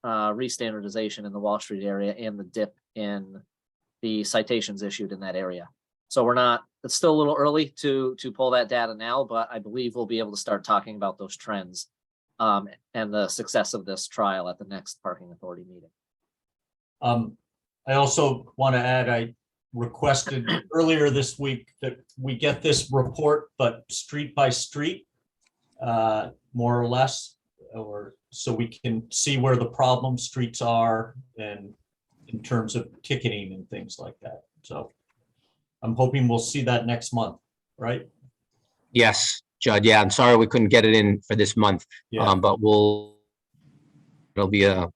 restandardization in the Wall Street area and the dip in the citations issued in that area. So it's still a little early to pull that data now, but I believe we'll be able to start talking about those trends and the success of this trial at the next parking authority meeting. I also want to add, I requested earlier this week that we get this report, but street by street, more or less, or so we can see where the problem streets are and in terms of ticketing and things like that. So I'm hoping we'll see that next month, right? Yes, Judd. Yeah, I'm sorry we couldn't get it in for this month, Yeah. but it'll be a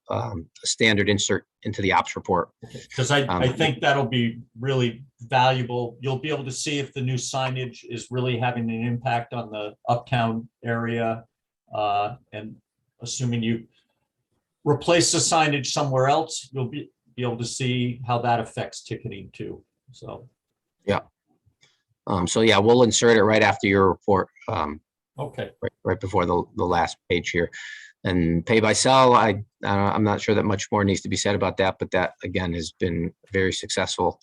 standard insert into the ops report. Because I think that'll be really valuable. You'll be able to see if the new signage is really having an impact on the uptown area. And assuming you replace the signage somewhere else, you'll be able to see how that affects ticketing too. So. So yeah, we'll insert it right after your report, Okay. right before the last page here. And pay by cell, I'm not sure that much more needs to be said about that, but that again has been a very successful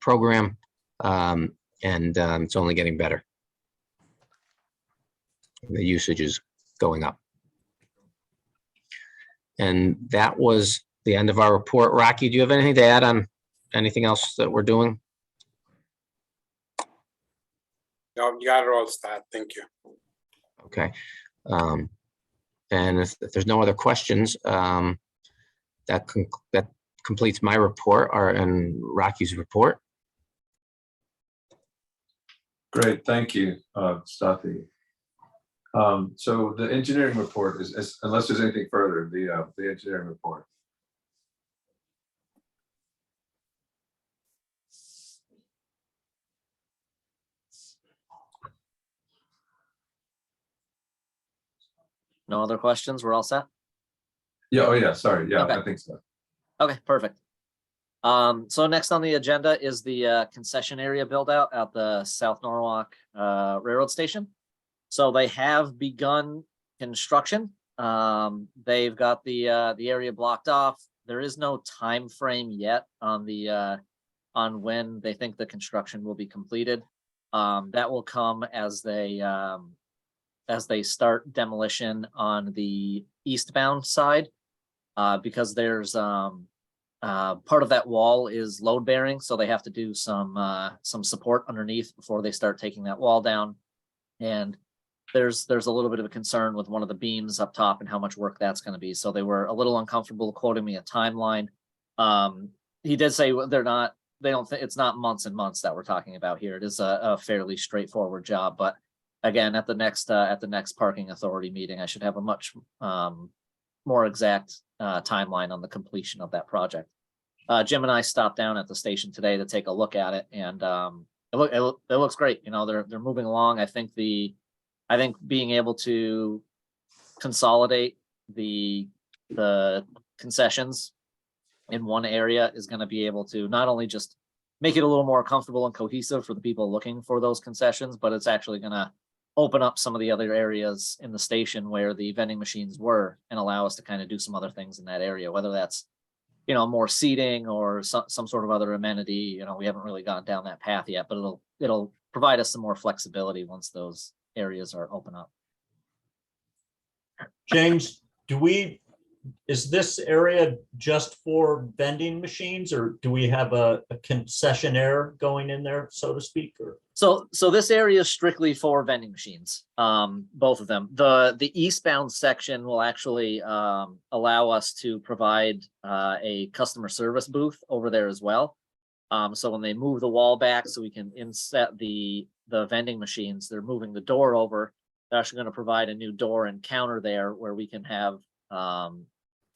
program, and it's only getting better. The usage is going up. And that was the end of our report. Rocky, do you have anything to add on anything else that we're doing? No, you got it all, Stat. Thank you. Okay. And if there's no other questions, that completes my report and Rocky's report. Great, thank you, Stati. So the engineering report is, unless there's anything further, the engineering report. No other questions? We're all set? Yeah, oh yeah, sorry, yeah, Okay. I think so. Okay, perfect. So next on the agenda is the concession area build out at the South Norwalk Railroad Station. So they have begun construction. They've got the area blocked off. There is no time frame yet on on when they think the construction will be completed. That will come as they start demolition on the eastbound side, because there's part of that wall is load bearing, so they have to do some support underneath before they start taking that wall down. And there's a little bit of a concern with one of the beams up top and how much work that's going to be. So they were a little uncomfortable quoting me a timeline. He did say they don't think it's not months and months that we're talking about here. It is a fairly straightforward job, but again, at the next parking authority meeting, I should have a much more exact timeline on the completion of that project. Jim and I stopped down at the station today to take a look at it, and it looks great. You know, they're moving along. I think being able to consolidate the concessions in one area is going to be able to not only just make it a little more comfortable and cohesive for the people looking for those concessions, but it's actually going to open up some of the other areas in the station where the vending machines were and allow us to kind of do some other things in that area, whether that's, you know, more seating or some sort of other amenity. You know, we haven't really gone down that path yet, but it'll provide us some more flexibility once those areas are open up. James, is this area just for vending machines, or do we have a concessionaire going in there, so to speak? Or So this area is strictly for vending machines, both of them. The eastbound section will actually allow us to provide a customer service booth over there as well. So when they move the wall back so we can inset the vending machines, they're moving the door over. They're actually going to provide a new door and counter there where we can have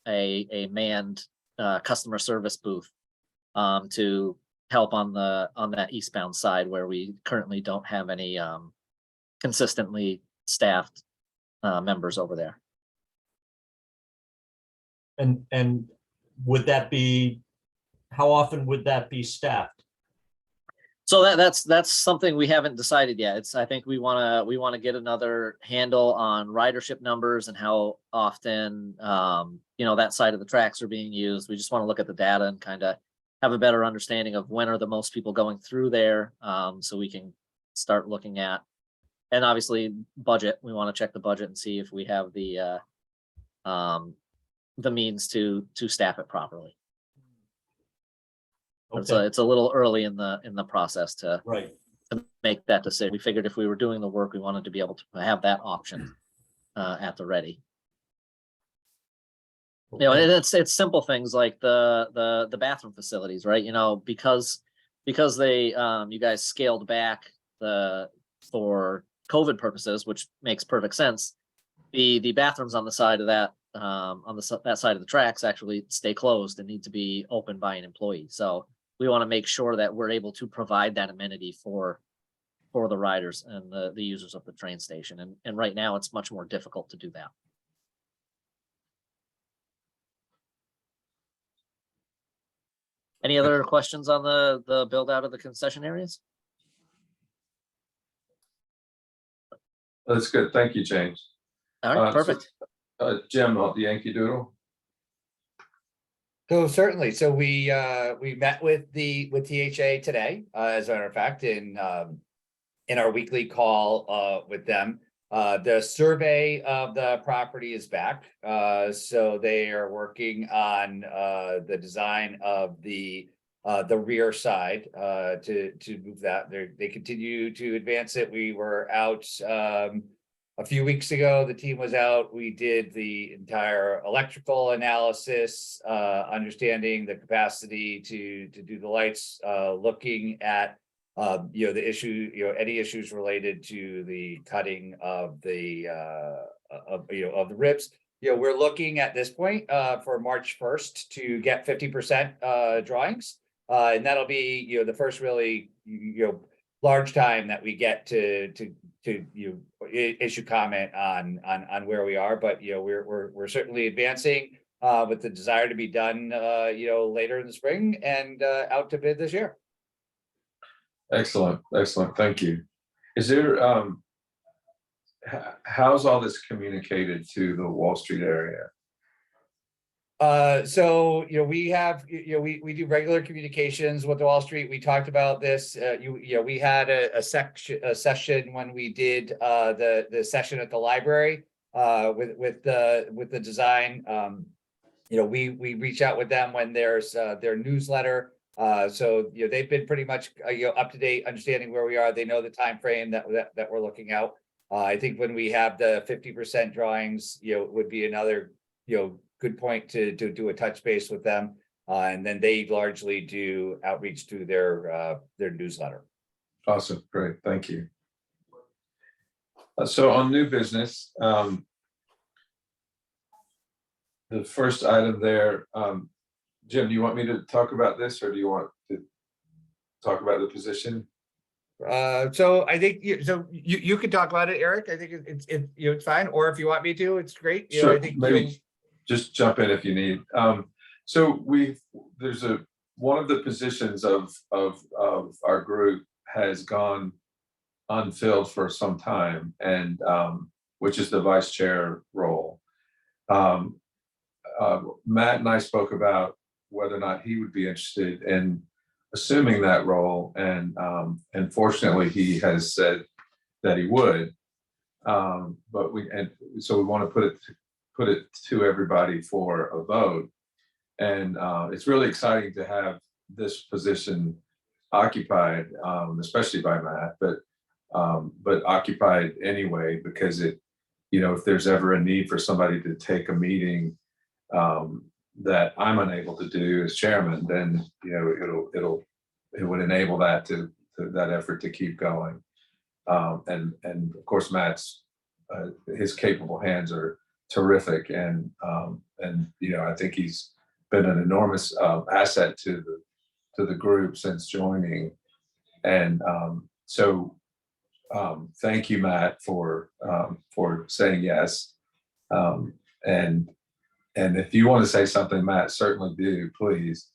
a manned customer service booth to help on that eastbound side where we currently don't have any consistently staffed members over there. and would that be, how often would that be staffed? So that's something we haven't decided yet. I think we want to get another handle on ridership numbers and how often that side of the tracks are being used. We just want to look at the data and kind of have a better understanding of when are the most people going through there, so we can start looking at, and obviously budget. We want to check the budget and see if we have the means to staff it properly. Okay, It's a little early in the process to right. make that decision. We figured if we were doing the work, we wanted to be able to have that option at the ready. You know, and it's simple things like the bathroom facilities, right? You know, because they you guys scaled back for COVID purposes, which makes perfect sense. The bathrooms on the side of that that side of the tracks actually stay closed and need to be opened by an employee. So we want to make sure that we're able to provide that amenity for the riders and the users of the train station. And right now it's much more difficult to do that. Any other questions on the build out of the concession areas? That's good. Thank you, James. All right, perfect. Jim, the Yankee Doodle. So certainly, so we met with THA today, as a matter of fact, in our weekly call with them. The survey of the property is back, so they are working on the design of the rear side to move that. They continue to advance it. We were out a few weeks ago. The team was out. We did the entire electrical analysis, understanding the capacity to do the lights, looking at the issue, any issues related to the cutting of the ribs. We're looking at this point for March 1st to get 50% drawings, and that'll be the first really large time that we get to issue comment on where we are. But we're certainly advancing with the desire to be done later in the spring and out to bid this year. Excellent. Thank you. Is there, how's all this communicated to the Wall Street area? So we have we do regular communications with the Wall Street. We talked about this. We had a session when we did the session at the library with the design. We reach out with them when there's their newsletter. So they've been pretty much up to date, understanding where we are. They know the time frame that we're looking out. I think when we have the 50% drawings, would be another, good point to do a touch base with them. And then they largely do outreach through their newsletter. Awesome, great, thank you. So on new business, the first item there, Jim, do you want me to talk about this, or do you want to talk about the position? So I think, you could talk about it, Eric. I think it's fine, or if you want me to, it's great. Sure, I think maybe just jump in if you need. So there's one of the positions of our group has gone unfilled for some time, and which is the vice chair role. Matt and I spoke about whether or not he would be interested in assuming that role, and fortunately he has said that he would. But so we want to put it to everybody for a vote, and it's really exciting to have this position occupied, especially by Matt, but occupied anyway, because if there's ever a need for somebody to take a meeting that I'm unable to do as chairman, then it would enable that that effort to keep going. And of course, Matt's his capable hands are terrific, and I think he's been an enormous asset to the group since joining. And so thank you, Matt, for saying yes. And if you want to say something, Matt, certainly do, please.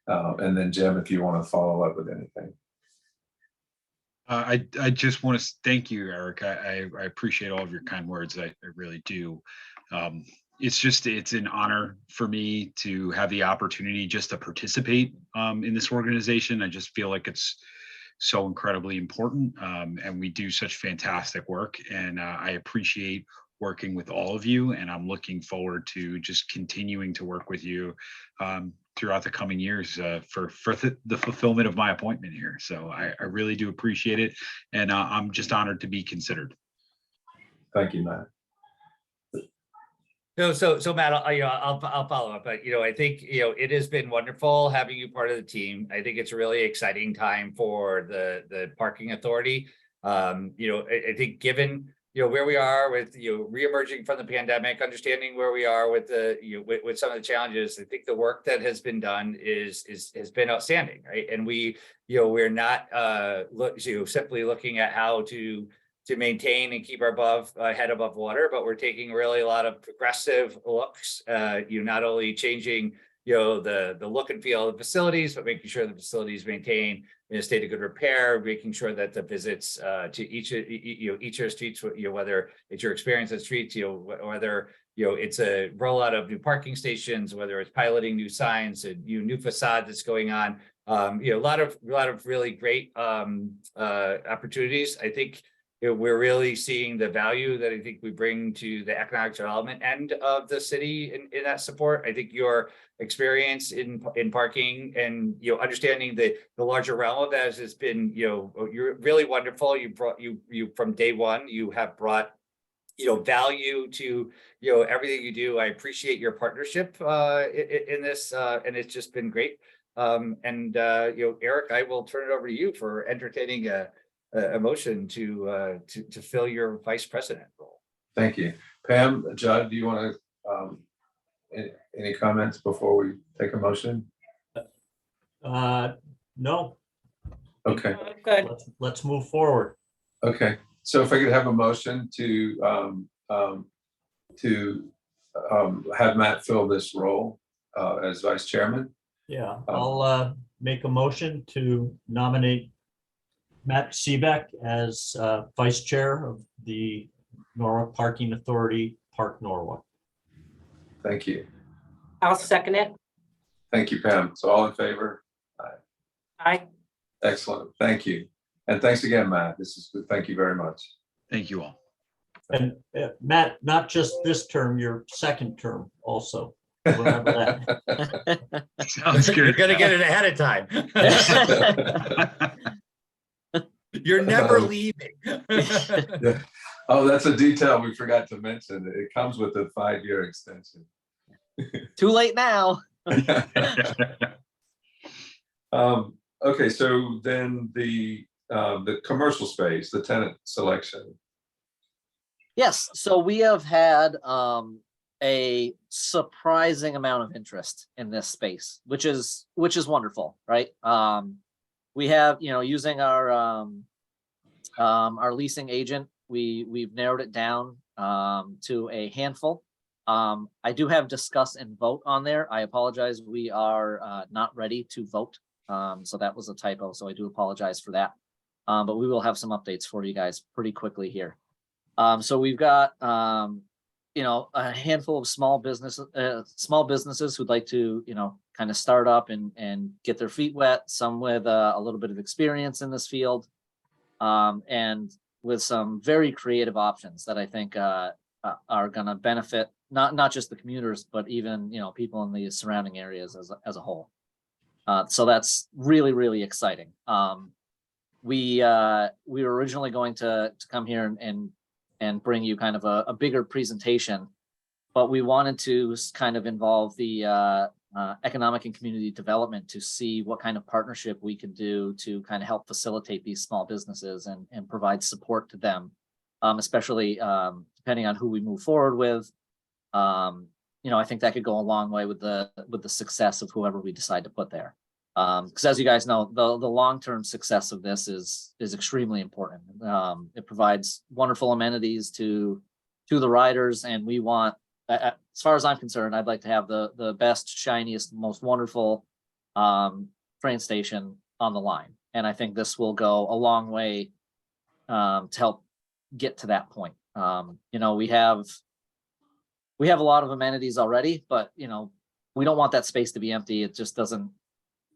And then Jim, if you want to follow up with anything. I just want to thank you, Eric. I appreciate all of your kind words. I really do. It's an honor for me to have the opportunity just to participate in this organization. I just feel like it's so incredibly important, and we do such fantastic work. And I appreciate working with all of you, and I'm looking forward to just continuing to work with you throughout the coming years for the fulfillment of my appointment here. So I really do appreciate it, and I'm just honored to be considered. Thank you, Matt. So Matt, I'll follow up, but I think it has been wonderful having you part of the team. I think it's a really exciting time for the parking authority. I think given where we are with reemerging from the pandemic, understanding where we are with with some of the challenges, I think the work that has been done has been outstanding, right? And we're not simply looking at how to maintain and keep our head above water, but we're taking really a lot of progressive looks. Not only changing the look and feel of the facilities, but making sure the facilities maintain in a state of good repair, making sure that the visits to each of the streets, whether it's your experience at streets, whether it's a rollout of new parking stations, whether it's piloting new signs and new facade that's going on, a lot of really great opportunities. I think we're really seeing the value that I think we bring to the economic development end of the city in that support. I think your experience in parking and understanding the larger realm of that has been you're really wonderful. You brought you from day one. You have brought value to everything you do. I appreciate your partnership in this, and it's just been great. Eric, I will turn it over to you for entertaining a motion to fill your vice president role. Thank you. Pam, Judd, do you want to, any comments before we take a motion? No, Okay, Good. let's move forward. okay. So if I could have a motion to have Matt fill this role as vice chairman. Yeah, I'll make a motion to nominate Matt Seebeck as vice chair of the Norwalk Parking Authority, Park Norwalk. Thank you. I'll second it. Thank you, Pam. So all in favor? Aye. Excellent. Thank you. And thanks again, Matt. This is good. Thank you very much. Thank you all. And Matt, not just this term, your second term also. Remember that. Sounds good. You're gonna get it ahead of time. You're never leaving. Yeah. Oh, that's a detail we forgot to mention. It comes with a 5-year extension. Too late now. Okay, so then the commercial space, the tenant selection. Yes, so we have had a surprising amount of interest in this space, which is wonderful, right? We have, using our leasing agent, we've narrowed it down to a handful. I do have discuss and vote on there. I apologize, we are not ready to vote. So that was a typo, so I do apologize for that. But we will have some updates for you guys pretty quickly here. So we've got, a handful of small businesses who'd like to, kind of start up and get their feet wet, some with a little bit of experience in this field, and with some very creative options that I think are going to benefit not just the commuters, but even, people in the surrounding areas as a whole. So that's really, really exciting. We were originally going to come here and bring you kind of a bigger presentation, but we wanted to kind of involve the economic and community development to see what kind of partnership we can do to kind of help facilitate these small businesses and provide support to them, especially depending on who we move forward with. I think that could go a long way with the success of whoever we decide to put there. Because as you guys know, the long-term success of this is extremely important. It provides wonderful amenities to the riders, and we want, as far as I'm concerned, I'd like to have the best, shiniest, most wonderful train station on the line. And I think this will go a long way to help get to that point. We have a lot of amenities already, but we don't want that space to be empty. It just doesn't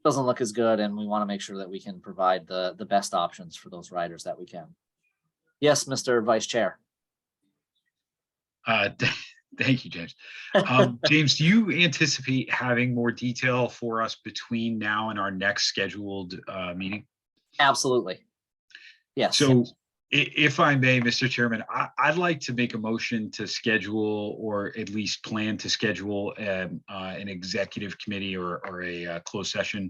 look as good, and we want to make sure that we can provide the best options for those riders that we can. Yes, Mr. Vice Chair. Thank you, James. James, do you anticipate having more detail for us between now and our next scheduled meeting? Absolutely. Yes. So if I may, Mr. Chairman, I'd like to make a motion to schedule, or at least plan to schedule, an executive committee or a closed session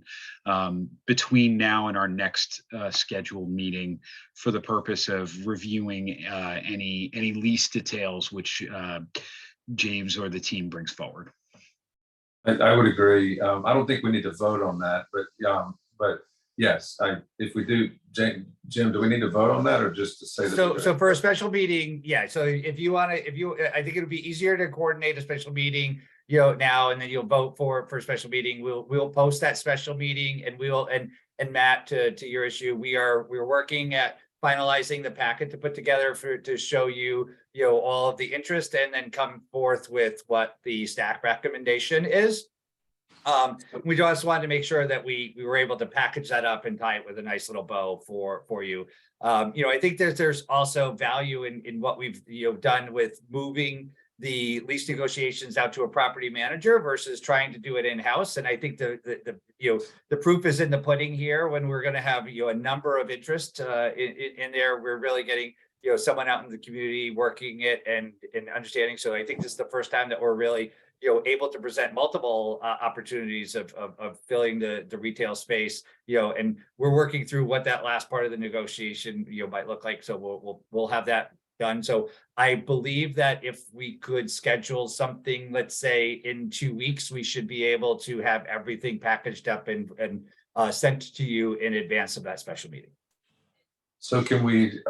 between now and our next scheduled meeting for the purpose of reviewing any lease details which James or the team brings forward. I would agree. I don't think we need to vote on that, but yes, if we do, Jim, do we need to vote on that, or just to say that? So for a special meeting, yeah, so if you want to, I think it would be easier to coordinate a special meeting, now, and then you'll vote for a special meeting. We'll post that special meeting, and and Matt, to your issue, we're working at finalizing the packet to put together to show you, all of the interest, and then come forth with what the staff recommendation is. We just wanted to make sure that we were able to package that up and tie it with a nice little bow for you. I think there's also value in what we've done with moving the lease negotiations out to a property manager versus trying to do it in-house. And I think the proof is in the pudding here, when we're going to have a number of interest in there. We're really getting someone out in the community working it and understanding. So I think this is the first time that we're really able to present multiple opportunities of filling the retail space, and we're working through what that last part of the negotiation might look like. So we'll have that done. So I believe that if we could schedule something, let's say in 2 weeks, we should be able to have everything packaged up and sent to you in advance of that special meeting. So can we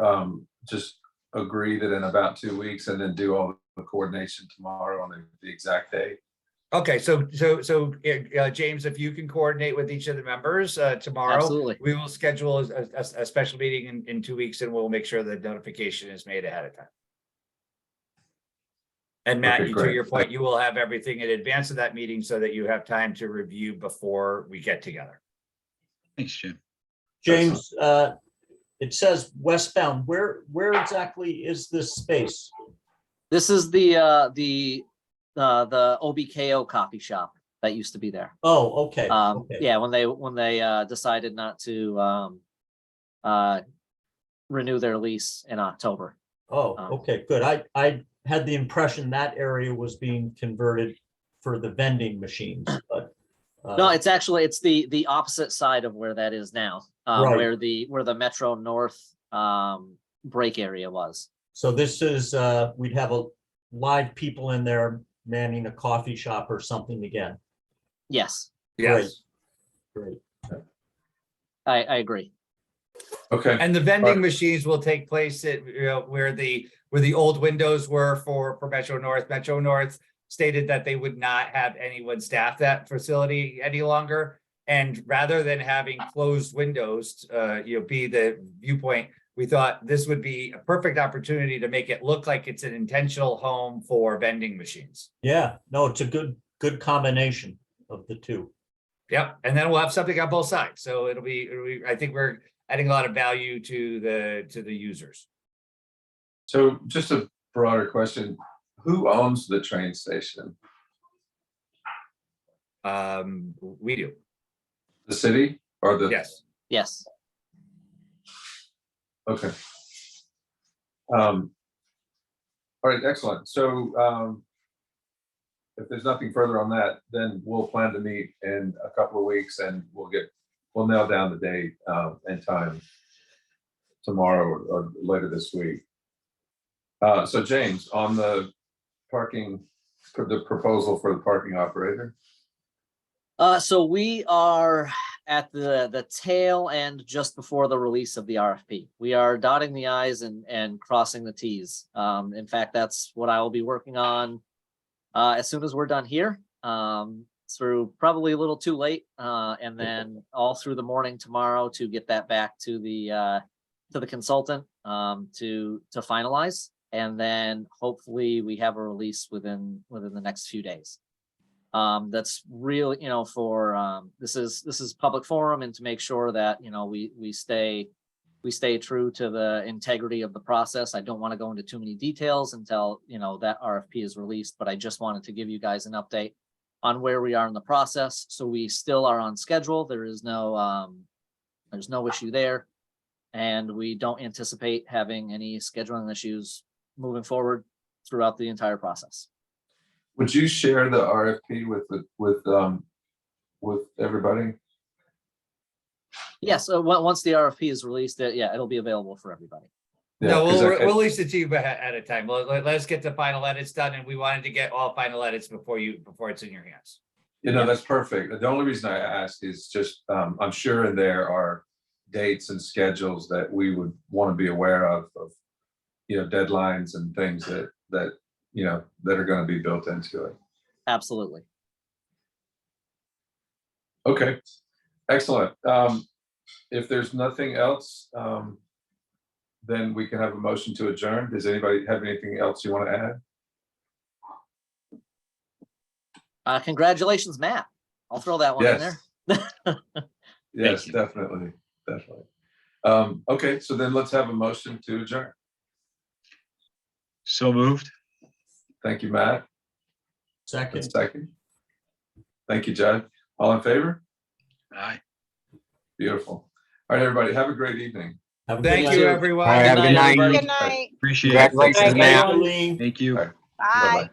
just agree that in about 2 weeks, and then do all the coordination tomorrow on the exact date? Okay, so James, if you can coordinate with each of the members tomorrow, Absolutely. we will schedule a special meeting in 2 weeks, and we'll make sure the notification is made ahead of time. And Matt, Okay, to great. your point, you will have everything in advance of that meeting so that you have time to review before we get together. Thanks, Jim. James, it says westbound. Where exactly is this space? This is the OBKO coffee shop that used to be there. Oh, okay. Okay. Yeah, when they decided not to renew their lease in October. Oh, Um, okay, good. I had the impression that area was being converted for the vending machines, but. No, it's actually, it's the opposite side of where that is now, Right. where the Metro North break area was. So this is, we'd have a live people in there manning a coffee shop or something again. Yes, Yes. Great. I agree. Okay, And the vending Right. machines will take place at, where the old windows were for Metro North. Metro North stated that they would not have anyone staff that facility any longer. And rather than having closed windows, be the viewpoint, we thought this would be a perfect opportunity to make it look like it's an intentional home for vending machines. Yeah, no, it's a good combination of the two. Yep, and then we'll have something on both sides. So it'll be, I think we're adding a lot of value to the users. so just a broader question. Who owns the train station? We do, The city or the? yes. Yes. Okay. All right, excellent. So if there's nothing further on that, then we'll plan to meet in a couple of weeks and we'll nail down the date and time tomorrow or later this week. So James, on the parking, the proposal for the parking operator. So we are at the tail end just before the release of the RFP. We are dotting the i's and crossing the t's. In fact, that's what I will be working on as soon as we're done here. Through probably a little too late, and then all through the morning tomorrow to get that back to the consultant to finalize, and then hopefully we have a release within the next few days. That's really, for this is public forum, and to make sure that we stay true to the integrity of the process. I don't want to go into too many details until that RFP is released, but I just wanted to give you guys an update on where we are in the process. So we still are on schedule. There's no issue there, and we don't anticipate having any scheduling issues moving forward throughout the entire process. Would you share the RFP with everybody? Yes, once the RFP is released, yeah, it'll be available for everybody. Yeah, No, 'cause we'll release it to you at a time. Let's get the final edits done, and we wanted to get all final edits before it's in your hands. that's perfect. The only reason I ask is just, I'm sure there are dates and schedules that we would want to be aware of, deadlines and things that are going to be built into it. Absolutely. Okay, excellent. If there's nothing else, then we can have a motion to adjourn. Does anybody have anything else you want to add? Congratulations, Matt. I'll throw that one in Yes. there. Yes, you. definitely. Okay, so then let's have a motion to adjourn. So moved. Thank you, Matt. Second. Second. Thank you, Judd. All in favor? Aye. Beautiful. All right, everybody, have a great evening. Have a good Thank night. you, everyone. All right, have a good night. everybody. Good night. Appreciate it. Congratulations, Bye, Matt. everyone. Colleen. Thank you. Bye. Bye.